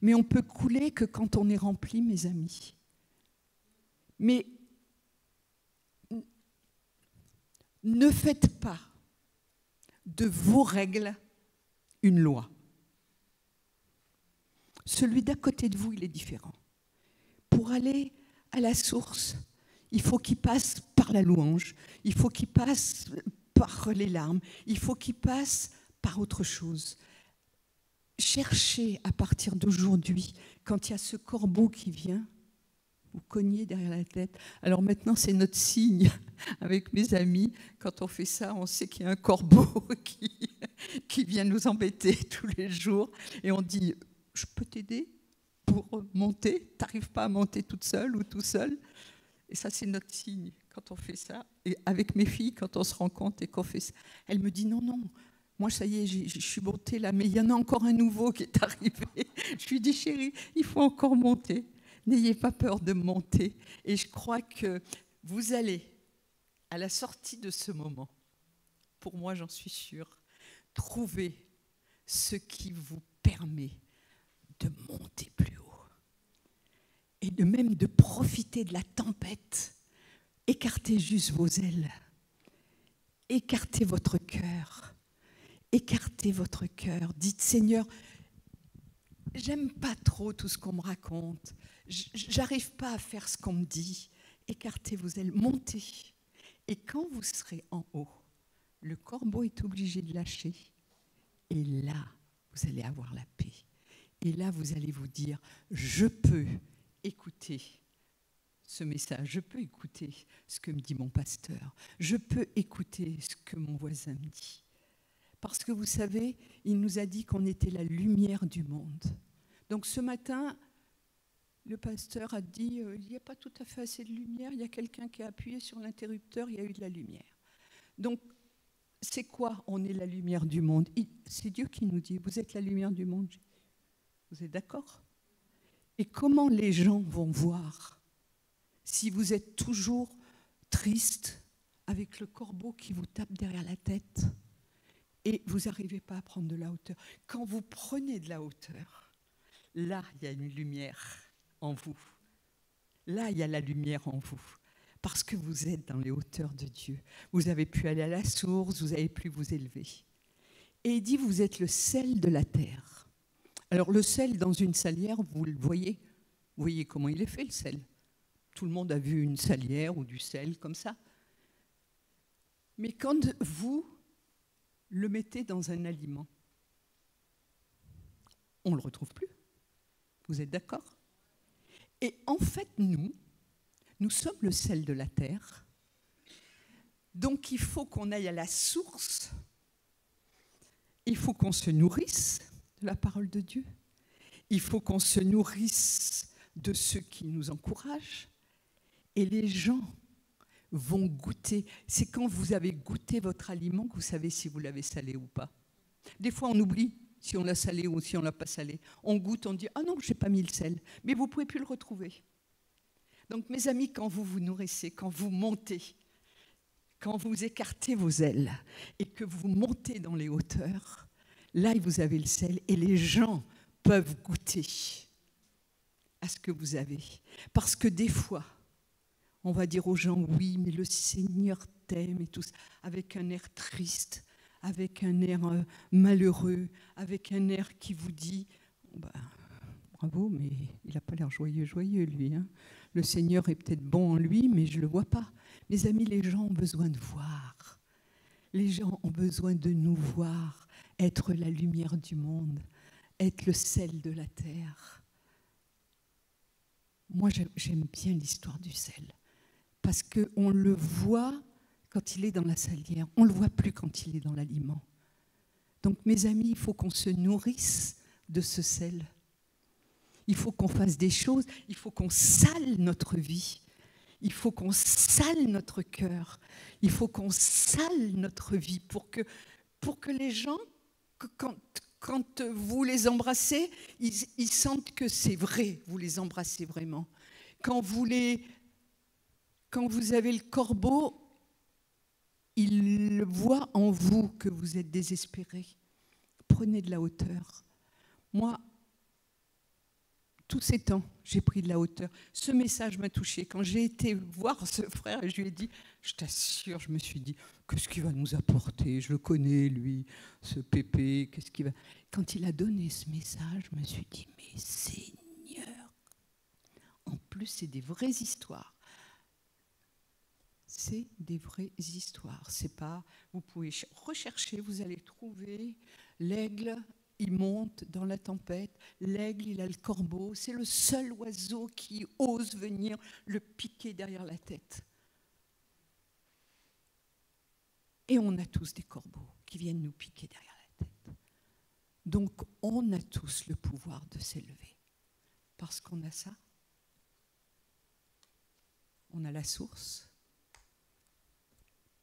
Mais on peut couler que quand on est rempli, mes amis. Mais ne faites pas de vos règles une loi. Celui d'à côté de vous, il est différent. Pour aller à la source, il faut qu'il passe par la louange, il faut qu'il passe par les larmes, il faut qu'il passe par autre chose. Cherchez à partir d'aujourd'hui, quand il y a ce corbeau qui vient, vous cognez derrière la tête. Alors maintenant, c'est notre signe avec mes amis. Quand on fait ça, on sait qu'il y a un corbeau qui vient nous embêter tous les jours. Et on dit, je peux t'aider pour monter? Tu n'arrives pas à monter toute seule ou tout seul? Et ça, c'est notre signe quand on fait ça. Et avec mes filles, quand on se rend compte et qu'on fait ça, elle me dit, non, moi, ça y est, je suis montée là, mais il y en a encore un nouveau qui est arrivé. Je lui dis, chérie, il faut encore monter. N'ayez pas peur de monter. Et je crois que vous allez, à la sortie de ce moment, pour moi, j'en suis sûre, trouver ce qui vous permet de monter plus haut. Et de même de profiter de la tempête. Écartez juste vos ailes. Écartez votre cœur. Écartez votre cœur. Dites, Seigneur, j'aime pas trop tout ce qu'on me raconte. J'arrive pas à faire ce qu'on me dit. Écartez vos ailes, montez. Et quand vous serez en haut, le corbeau est obligé de lâcher. Et là, vous allez avoir la paix. Et là, vous allez vous dire, je peux écouter ce message, je peux écouter ce que me dit mon pasteur, je peux écouter ce que mon voisin me dit. Parce que vous savez, il nous a dit qu'on était la lumière du monde. Donc ce matin, le pasteur a dit il n'y a pas tout à fait assez de lumière, il y a quelqu'un qui a appuyé sur l'interrupteur, il y a eu de la lumière. Donc, c'est quoi? On est la lumière du monde. C'est Dieu qui nous dit, vous êtes la lumière du monde. Vous êtes d'accord? Et comment les gens vont voir si vous êtes toujours triste, avec le corbeau qui vous tape derrière la tête et vous n'arrivez pas à prendre de la hauteur? Quand vous prenez de la hauteur, là, il y a une lumière en vous. Là, il y a la lumière en vous. Parce que vous êtes dans les hauteurs de Dieu. Vous avez pu aller à la source, vous avez pu vous élever. Et il dit, vous êtes le sel de la terre. Alors le sel dans une salière, vous le voyez. Vous voyez comment il est fait, le sel. Tout le monde a vu une salière ou du sel comme ça. Mais quand vous le mettez dans un aliment, on ne le retrouve plus. Vous êtes d'accord? Et en fait, nous sommes le sel de la terre. Donc il faut qu'on aille à la source. Il faut qu'on se nourrisse de la parole de Dieu. Il faut qu'on se nourrisse de ceux qui nous encouragent. Et les gens vont goûter. C'est quand vous avez goûté votre aliment que vous savez si vous l'avez salé ou pas. Des fois, on oublie si on l'a salé ou si on ne l'a pas salé. On goûte, on dit « Ah non, je n'ai pas mis le sel ». Mais vous ne pouvez plus le retrouver. Donc, mes amis, quand vous vous nourrissez, quand vous montez, quand vous écartez vos ailes et que vous montez dans les hauteurs, là, vous avez le sel et les gens peuvent goûter à ce que vous avez. Parce que des fois, on va dire aux gens, oui, mais le Seigneur t'aime et tout ça, avec un air triste, avec un air malheureux, avec un air qui vous dit, bah, bravo, mais il n'a pas l'air joyeux, lui. Hein. Le Seigneur est peut-être bon en lui, mais je ne le vois pas. Mes amis, les gens ont besoin de voir. Les gens ont besoin de nous voir, être la lumière du monde, être le sel de la terre. Moi, j'aime bien l'histoire du sel. Parce qu'on le voit quand il est dans la salière. On ne le voit plus quand il est dans l'aliment. Donc, mes amis, il faut qu'on se nourrisse de ce sel. Il faut qu'on fasse des choses. Il faut qu'on sale notre vie. Il faut qu'on sale notre cœur. Il faut qu'on sale notre vie pour que les gens, quand vous les embrassez, ils sentent que c'est vrai. Vous les embrassez vraiment. Quand vous avez le corbeau, il voit en vous que vous êtes désespéré. Prenez de la hauteur. Moi, tous ces temps, j'ai pris de la hauteur. Ce message m'a touchée. Quand j'ai été voir ce frère, je lui ai dit, je t'assure, je me suis dit, qu'est-ce qu'il va nous apporter? Je le connais, lui, ce pépé, qu'est-ce qu'il va... Quand il a donné ce message, je me suis dit, mais Seigneur, en plus, c'est des vraies histoires. C'est des vraies histoires. C'est pas, vous pouvez rechercher, vous allez trouver l'aigle, il monte dans la tempête. L'aigle, il a le corbeau. C'est le seul oiseau qui ose venir le piquer derrière la tête. Et on a tous des corbeaux qui viennent nous piquer derrière la tête. Donc, on a tous le pouvoir de s'élever. Parce qu'on a ça. On a la source.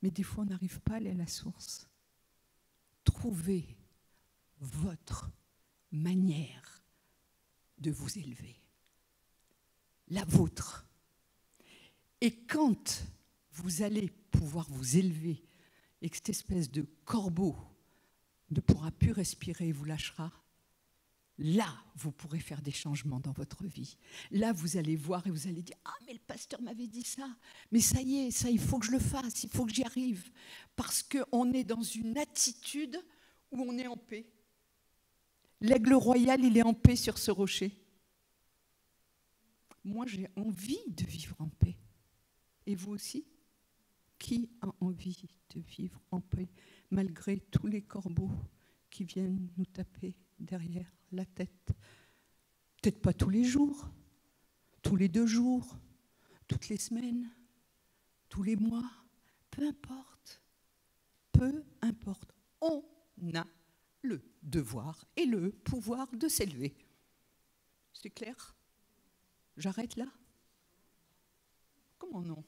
Mais des fois, on n'arrive pas à aller à la source. Trouvez votre manière de vous élever. La vôtre. Et quand vous allez pouvoir vous élever et que cette espèce de corbeau ne pourra plus respirer et vous lâchera, là, vous pourrez faire des changements dans votre vie. Là, vous allez voir et vous allez dire « Ah, mais le pasteur m'avait dit ça. Mais ça y est, ça, il faut que je le fasse, il faut que j'y arrive. » Parce qu'on est dans une attitude où on est en paix. L'aigle royal, il est en paix sur ce rocher. Moi, j'ai envie de vivre en paix. Et vous aussi? Qui a envie de vivre en paix malgré tous les corbeaux qui viennent nous taper derrière la tête? Peut-être pas tous les jours, tous les 2 jours, toutes les semaines, tous les mois, peu importe. Peu importe. On a le devoir et le pouvoir de s'élever. C'est clair? J'arrête là? Comment non?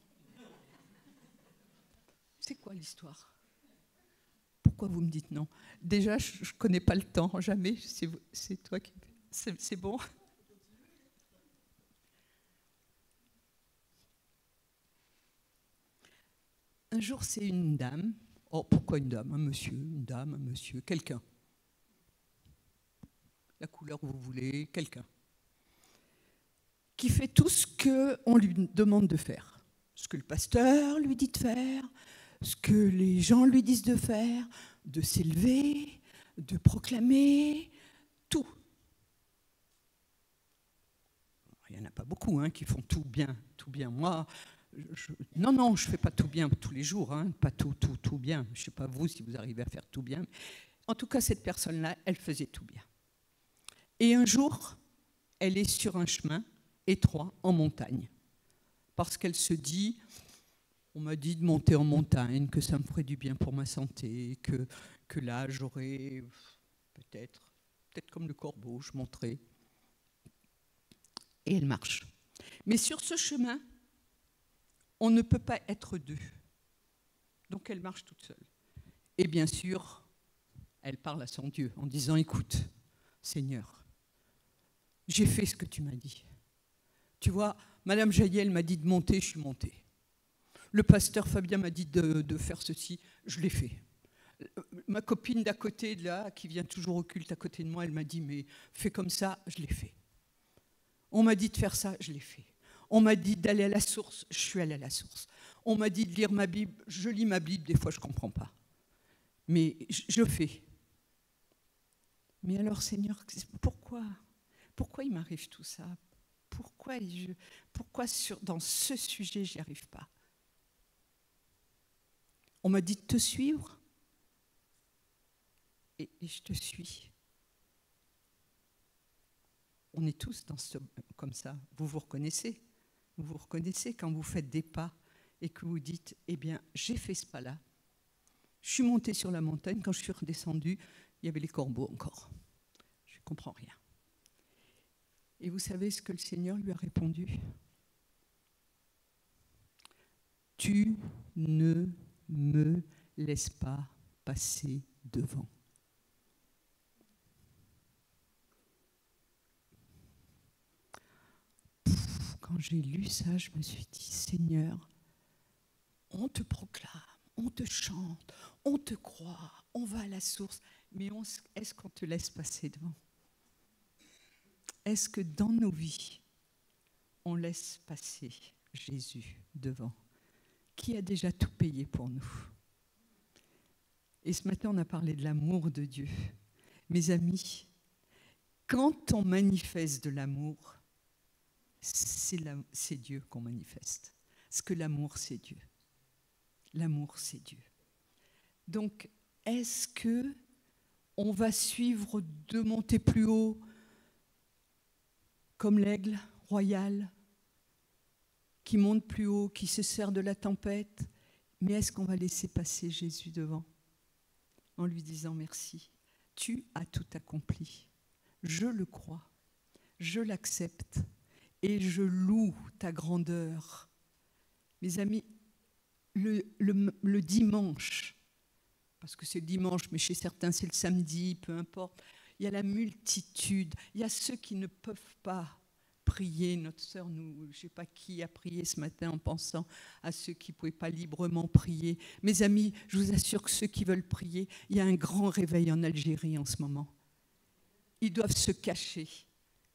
C'est quoi l'histoire? Pourquoi vous me dites non? Déjà, je ne connais pas le temps, jamais. C'est toi qui... C'est bon? Un jour, c'est une dame. Oh, pourquoi une dame? Un monsieur, une dame, un monsieur, quelqu'un. La couleur que vous voulez, quelqu'un. Qui fait tout ce qu'on lui demande de faire. Ce que le pasteur lui dit de faire, ce que les gens lui disent de faire, de s'élever, de proclamer, tout. Il n'y en a pas beaucoup qui font tout bien, tout bien. Moi, non, je ne fais pas tout bien tous les jours, pas tout bien. Je ne sais pas vous si vous arrivez à faire tout bien. En tout cas, cette personne-là, elle faisait tout bien. Et un jour, elle est sur un chemin étroit en montagne. Parce qu'elle se dit, on m'a dit de monter en montagne, que ça me ferait du bien pour ma santé, que là, j'aurais peut-être comme le corbeau, je monterai. Et elle marche. Mais sur ce chemin, on ne peut pas être deux. Donc elle marche toute seule. Et bien sûr, elle parle à son Dieu en disant, écoute, Seigneur, j'ai fait ce que tu m'as dit. Tu vois, Madame Jaïel m'a dit de monter, je suis montée. Le pasteur Fabien m'a dit de faire ceci, je l'ai fait. Ma copine d'à côté, là, qui vient toujours au culte à côté de moi, elle m'a dit, mais fais comme ça, je l'ai fait. On m'a dit de faire ça, je l'ai fait. On m'a dit d'aller à la source, je suis allée à la source. On m'a dit de lire ma Bible, je lis ma Bible, des fois je ne comprends pas. Mais je le fais. Mais alors, Seigneur, pourquoi il m'arrive tout ça? Pourquoi dans ce sujet, je n'y arrive pas? On m'a dit de te suivre et je te suis. On est tous comme ça. Vous vous reconnaissez. Vous vous reconnaissez quand vous faites des pas et que vous dites, eh bien, j'ai fait ce pas-là. Je suis montée sur la montagne. Quand je suis redescendue, il y avait les corbeaux encore. Je ne comprends rien. Et vous savez ce que le Seigneur lui a répondu? Tu ne me laisses pas passer devant. Quand j'ai lu ça, je me suis dit, Seigneur, on te proclame, on te chante, on te croit, on va à la source, mais est-ce qu'on te laisse passer devant? Est-ce que dans nos vies, on laisse passer Jésus devant, qui a déjà tout payé pour nous? Et ce matin, on a parlé de l'amour de Dieu. Mes amis, quand on manifeste de l'amour, c'est Dieu qu'on manifeste. Parce que l'amour, c'est Dieu. L'amour, c'est Dieu. Donc, est-ce que on va suivre de monter plus haut comme l'aigle royal qui monte plus haut, qui se sert de la tempête, mais est-ce qu'on va laisser passer Jésus devant en lui disant merci, tu as tout accompli, je le crois, je l'accepte et je loue ta grandeur. Mes amis, le dimanche, parce que c'est le dimanche, mais chez certains c'est le samedi, peu importe, il y a la multitude, il y a ceux qui ne peuvent pas prier. Notre sœur, je ne sais pas qui a prié ce matin en pensant à ceux qui ne pouvaient pas librement prier. Mes amis, je vous assure que ceux qui veulent prier, il y a un grand réveil en Algérie en ce moment. Ils doivent se cacher,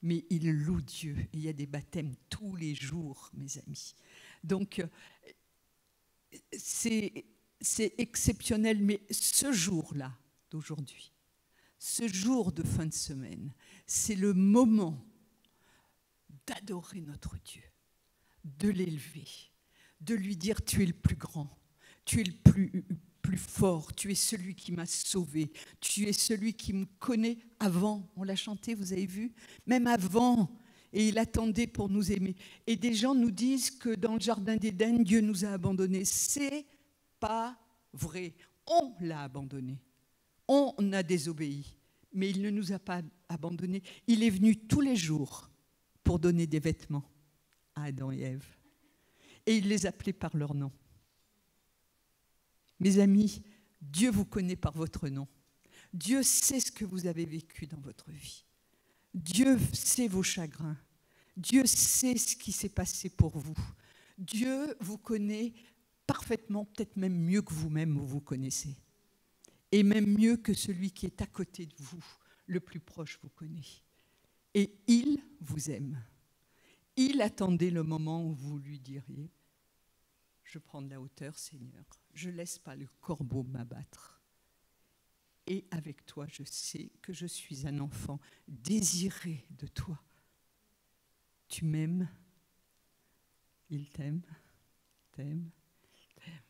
mais ils louent Dieu. Et il y a des baptêmes tous les jours, mes amis. Donc, c'est exceptionnel, mais ce jour-là d'aujourd'hui, ce jour de fin de semaine, c'est le moment d'adorer notre Dieu, de l'élever, de lui dire tu es le plus grand, tu es le plus fort, tu es celui qui m'a sauvé, tu es celui qui me connaît avant. On l'a chanté, vous avez vu, même avant, et il attendait pour nous aimer. Et des gens nous disent que dans le jardin d'Éden, Dieu nous a abandonnés. C'est pas vrai. On l'a abandonné, on a désobéi, mais il ne nous a pas abandonnés. Il est venu tous les jours pour donner des vêtements. Adam et Ève. Et il les appelait par leur nom. Mes amis, Dieu vous connaît par votre nom. Dieu sait ce que vous avez vécu dans votre vie. Dieu sait vos chagrins. Dieu sait ce qui s'est passé pour vous. Dieu vous connaît parfaitement, peut-être même mieux que vous-même vous vous connaissez. Et même mieux que celui qui est à côté de vous, le plus proche vous connaît. Et il vous aime. Il attendait le moment où vous lui diriez « Je prends de la hauteur, Seigneur. Je ne laisse pas le corbeau m'abattre. Et avec toi, je sais que je suis un enfant désiré de toi. Tu m'aimes. Il t'aime, t'aime, t'aime, t'aime.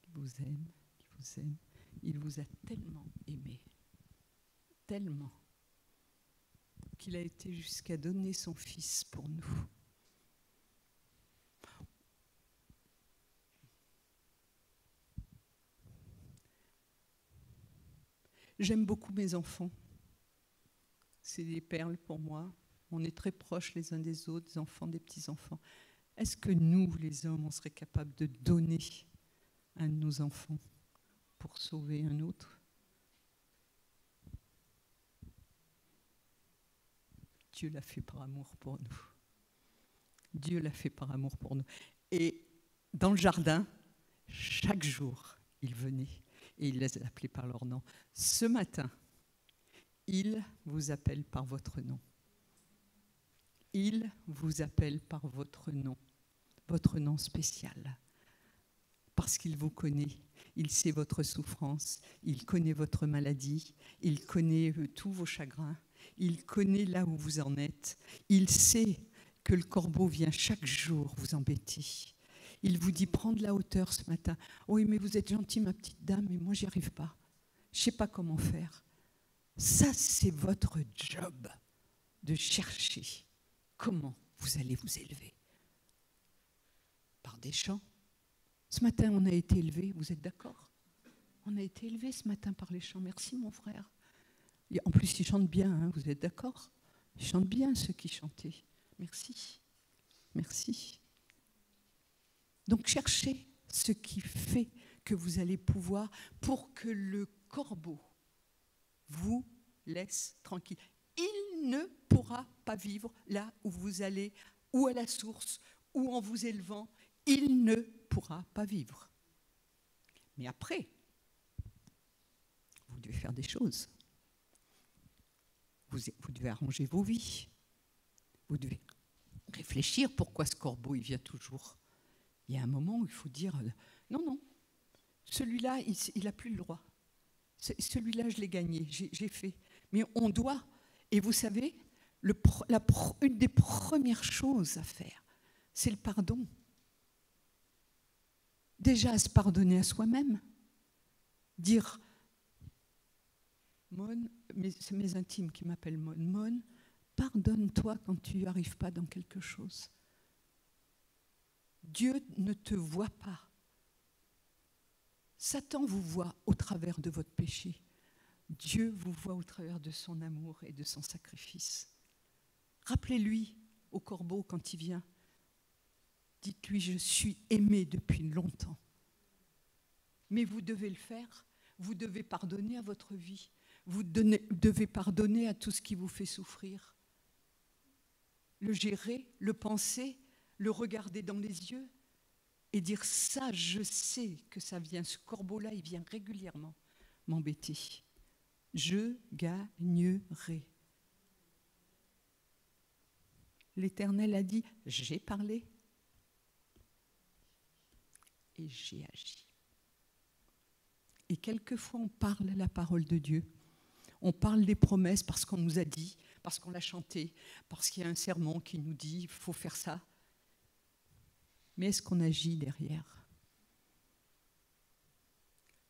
Il vous aime, il vous aime. Il vous a tellement aimé, tellement, qu'il a été jusqu'à donner son Fils pour nous. J'aime beaucoup mes enfants. C'est des perles pour moi. On est très proches les uns des autres, des enfants, des petits-enfants. Est-ce que nous, les hommes, on serait capables de donner un de nos enfants pour sauver un autre? Dieu l'a fait par amour pour nous. Dieu l'a fait par amour pour nous. Et dans le jardin, chaque jour, il venait et il les appelait par leur nom. Ce matin, il vous appelle par votre nom. Il vous appelle par votre nom spécial. Parce qu'il vous connaît, il sait votre souffrance, il connaît votre maladie, il connaît tous vos chagrins, il connaît là où vous en êtes, il sait que le corbeau vient chaque jour vous embêter. Il vous dit, prends de la hauteur ce matin. Oui, mais vous êtes gentille, ma petite dame, mais moi, j'y arrive pas. Je ne sais pas comment faire. Ça, c'est votre job, de chercher comment vous allez vous élever. Par des chants. Ce matin, on a été élevés, vous êtes d'accord? On a été élevés ce matin par les chants. Merci, mon frère. Et en plus, ils chantent bien, hein, vous êtes d'accord? Ils chantent bien, ceux qui chantaient. Merci. Merci. Donc, cherchez ce qui fait que vous allez pouvoir pour que le corbeau vous laisse tranquille. Il ne pourra pas vivre là où vous allez, ou à la source, ou en vous élevant. Il ne pourra pas vivre. Mais après, vous devez faire des choses. Vous devez arranger vos vies. Vous devez réfléchir pourquoi ce corbeau, il vient toujours. Il y a un moment où il faut dire, non, non, celui-là, il n'a plus le droit. Celui-là, je l'ai gagné, j'ai fait. Mais on doit, et vous savez, une des premières choses à faire, c'est le pardon. Déjà, à se pardonner à soi-même. Dire, Mon, c'est mes intimes qui m'appellent Mon. Mon, pardonne-toi quand tu n'y arrives pas dans quelque chose. Dieu ne te voit pas. Satan vous voit au travers de votre péché. Dieu vous voit au travers de son amour et de son sacrifice. Rappelez-lui au corbeau quand il vient. Dites-lui, je suis aimé depuis longtemps. Mais vous devez le faire. Vous devez pardonner à votre vie. Vous devez pardonner à tout ce qui vous fait souffrir. Le gérer, le penser, le regarder dans les yeux et dire ça, je sais que ça vient, ce corbeau-là, il vient régulièrement m'embêter. Je gagnerai. L'Éternel a dit, j'ai parlé et j'ai agi. Et quelquefois, on parle la parole de Dieu. On parle des promesses parce qu'on nous a dit, parce qu'on l'a chanté, parce qu'il y a un sermon qui nous dit il faut faire ça. Mais est-ce qu'on agit derrière?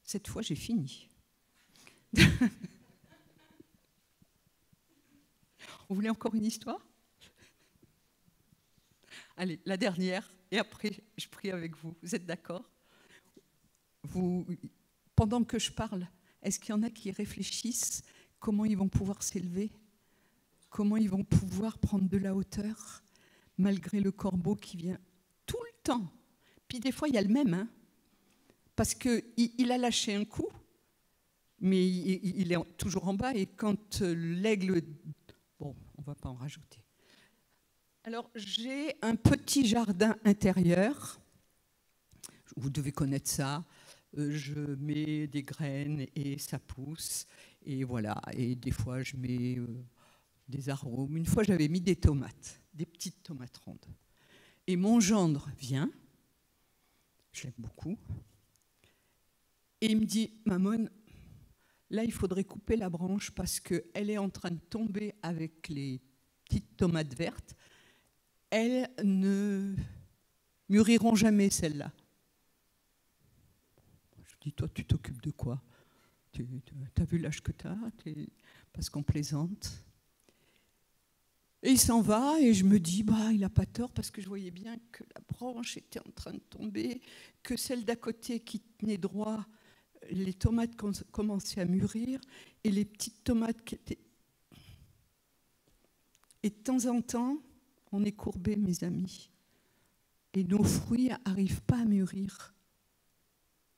Cette fois, j'ai fini. Vous voulez encore une histoire? Allez, la dernière, et après, je prie avec vous. Vous êtes d'accord? Pendant que je parle, est-ce qu'il y en a qui réfléchissent comment ils vont pouvoir s'élever? Comment ils vont pouvoir prendre de la hauteur? malgré le corbeau qui vient tout le temps. Puis des fois, il y a le même, hein, parce qu'il a lâché un coup, mais il est toujours en bas, et quand l'aigle... Bon, on ne va pas en rajouter. Alors, j'ai un petit jardin intérieur. Vous devez connaître ça. Je mets des graines et ça pousse. Et voilà. Et des fois, je mets des arômes. Une fois, j'avais mis des tomates, des petites tomates rondes. Et mon gendre vient. Je l'aime beaucoup. Et il me dit, Mamonne, là, il faudrait couper la branche parce qu'elle est en train de tomber avec les petites tomates vertes. Elles ne mûriront jamais, celles-là. Je dis, toi, tu t'occupes de quoi? T'as vu l'âge que t'as? Parce qu'on plaisante. Et il s'en va, et je me dis, bah, il n'a pas tort, parce que je voyais bien que la branche était en train de tomber, que celle d'à côté qui tenait droit, les tomates commençaient à mûrir, et les petites tomates qui étaient... Et de temps en temps, on est courbés, mes amis, et nos fruits n'arrivent pas à mûrir.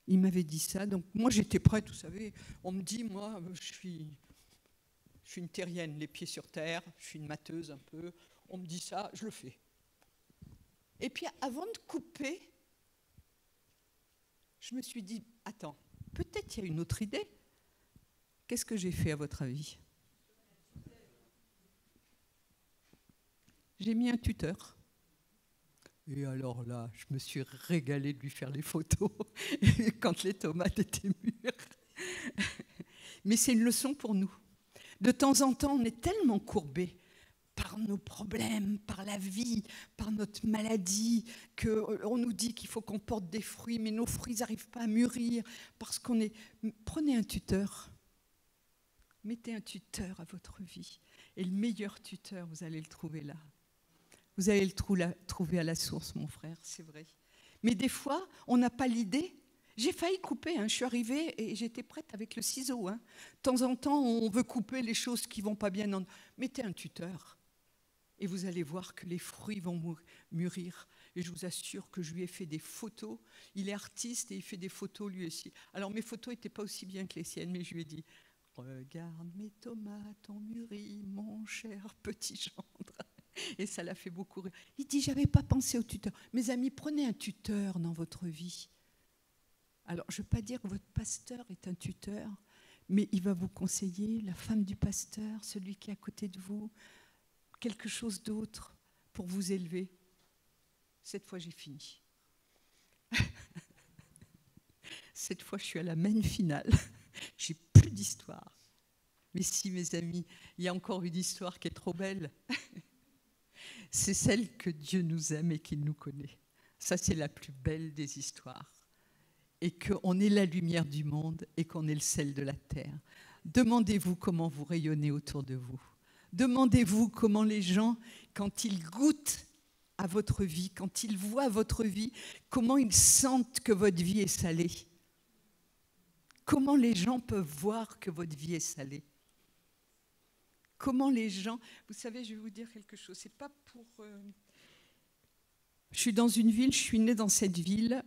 Il m'avait dit ça, donc moi j'étais prête, vous savez, on me dit, moi, je suis une terrienne, les pieds sur terre, je suis une mateuse un peu, on me dit ça, je le fais. Et puis avant de couper, je me suis dit, attends, peut-être il y a une autre idée. Qu'est-ce que j'ai fait à votre avis? J'ai mis un tuteur. Et alors là, je me suis régalée de lui faire les photos quand les tomates étaient mûres. Mais c'est une leçon pour nous. De temps en temps, on est tellement courbés par nos problèmes, par la vie, par notre maladie, qu'on nous dit qu'il faut qu'on porte des fruits, mais nos fruits n'arrivent pas à mûrir parce qu'on est... Prenez un tuteur. Mettez un tuteur à votre vie. Et le meilleur tuteur, vous allez le trouver là. Vous allez le trouver à la source, mon frère, c'est vrai. Mais des fois, on n'a pas l'idée. J'ai failli couper, hein. Je suis arrivée et j'étais prête avec le ciseau. Hein. De temps en temps, on veut couper les choses qui ne vont pas bien. Mettez un tuteur et vous allez voir que les fruits vont mûrir. Et je vous assure que je lui ai fait des photos. Il est artiste et il fait des photos lui aussi. Alors mes photos n'étaient pas aussi bien que les siennes, mais je lui ai dit « Regarde, mes tomates ont mûri, mon cher petit gendre. » Et ça l'a fait beaucoup rire. Il dit, j'avais pas pensé au tuteur. Mes amis, prenez un tuteur dans votre vie. Alors, je ne veux pas dire que votre pasteur est un tuteur, mais il va vous conseiller, la femme du pasteur, celui qui est à côté de vous, quelque chose d'autre pour vous élever. Cette fois, j'ai fini. Cette fois, je suis à la main finale. J'ai plus d'histoire. Mais si, mes amis, il y a encore une histoire qui est trop belle. C'est celle que Dieu nous aime et qu'il nous connaît. Ça, c'est la plus belle des histoires. Et qu'on est la lumière du monde et qu'on est le sel de la terre. Demandez-vous comment vous rayonnez autour de vous. Demandez-vous comment les gens, quand ils goûtent à votre vie, quand ils voient votre vie, comment ils sentent que votre vie est salée. Comment les gens peuvent voir que votre vie est salée. Comment les gens... Vous savez, je vais vous dire quelque chose. C'est pas pour... Je suis dans une ville, je suis née dans cette ville,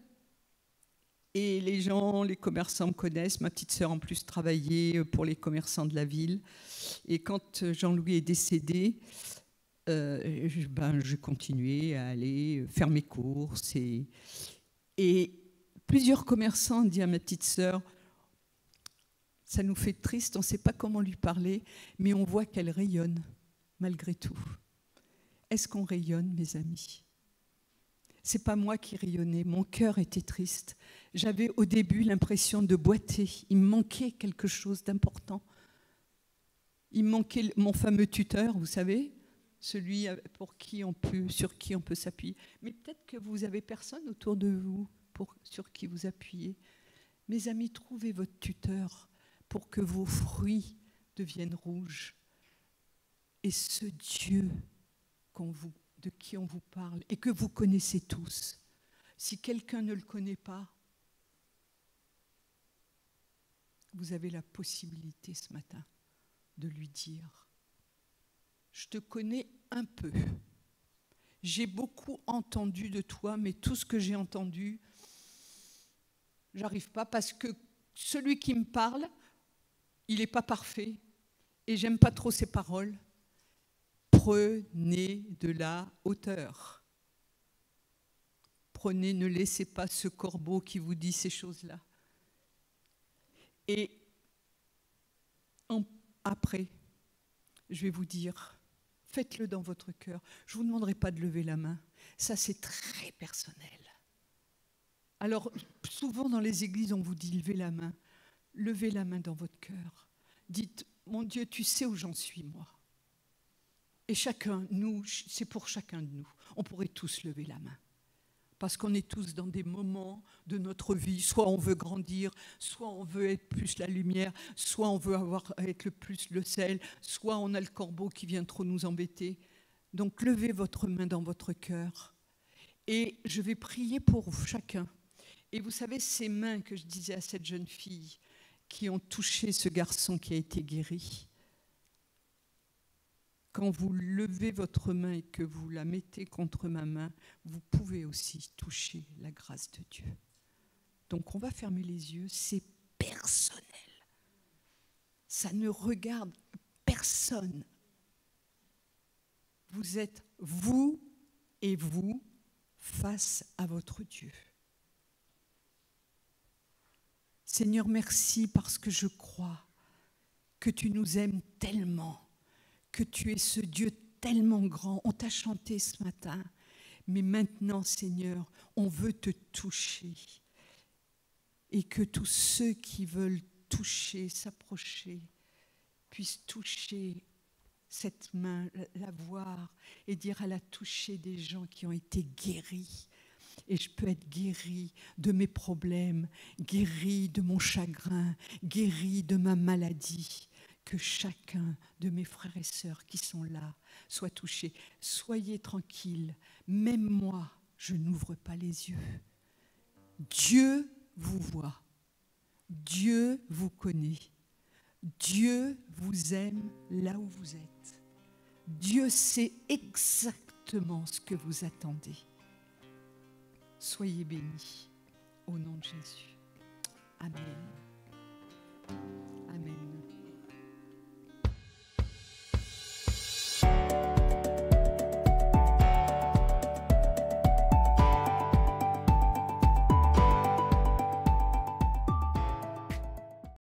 et les gens, les commerçants me connaissent. Ma petite sœur, en plus, travaillait pour les commerçants de la ville. Et quand Jean-Louis est décédé, j'ai continué à aller faire mes courses. Et plusieurs commerçants ont dit à ma petite sœur... Ça nous fait triste, on ne sait pas comment lui parler, mais on voit qu'elle rayonne, malgré tout. Est-ce qu'on rayonne, mes amis? Ce n'est pas moi qui rayonnais, mon cœur était triste. J'avais au début l'impression de boiter, il me manquait quelque chose d'important. Il me manquait mon fameux tuteur, vous savez, celui sur qui on peut s'appuyer. Mais peut-être que vous n'avez personne autour de vous sur qui vous appuyez. Mes amis, trouvez votre tuteur pour que vos fruits deviennent rouges. Et ce Dieu de qui on vous parle et que vous connaissez tous, si quelqu'un ne le connaît pas, vous avez la possibilité ce matin de lui dire « Je te connais un peu, j'ai beaucoup entendu de toi, mais tout ce que j'ai entendu, j'arrive pas parce que celui qui me parle, il n'est pas parfait et j'aime pas trop ses paroles. Prenez de la hauteur. Prenez, ne laissez pas ce corbeau qui vous dit ces choses-là. Et après, je vais vous dire, faites-le dans votre cœur. Je ne vous demanderai pas de lever la main. Ça, c'est très personnel. Alors, souvent dans les églises, on vous dit levez la main. Levez la main dans votre cœur. Dites, mon Dieu, tu sais où j'en suis, moi. Et chacun, nous, c'est pour chacun de nous. On pourrait tous lever la main. Parce qu'on est tous dans des moments de notre vie. Soit on veut grandir, soit on veut être plus la lumière, soit on veut être le plus le sel, soit on a le corbeau qui vient trop nous embêter. Donc levez votre main dans votre cœur. Et je vais prier pour chacun. Et vous savez, ces mains que je disais à cette jeune fille qui ont touché ce garçon qui a été guéri, quand vous levez votre main et que vous la mettez contre ma main, vous pouvez aussi toucher la grâce de Dieu. Donc on va fermer les yeux, c'est personnel. Ça ne regarde personne. Vous êtes vous et vous face à votre Dieu. Seigneur, merci parce que je crois que tu nous aimes tellement, que tu es ce Dieu tellement grand. On t'a chanté ce matin, mais maintenant, Seigneur, on veut te toucher. Et que tous ceux qui veulent toucher, s'approcher, puissent toucher cette main, la voir et dire elle a touché des gens qui ont été guéris. Et je peux être guérie de mes problèmes, guérie de mon chagrin, guérie de ma maladie. Que chacun de mes frères et sœurs qui sont là soit touché. Soyez tranquilles, même moi, je n'ouvre pas les yeux. Dieu vous voit, Dieu vous connaît, Dieu vous aime là où vous êtes. Dieu sait exactement ce que vous attendez. Soyez bénis au nom de Jésus. Amen.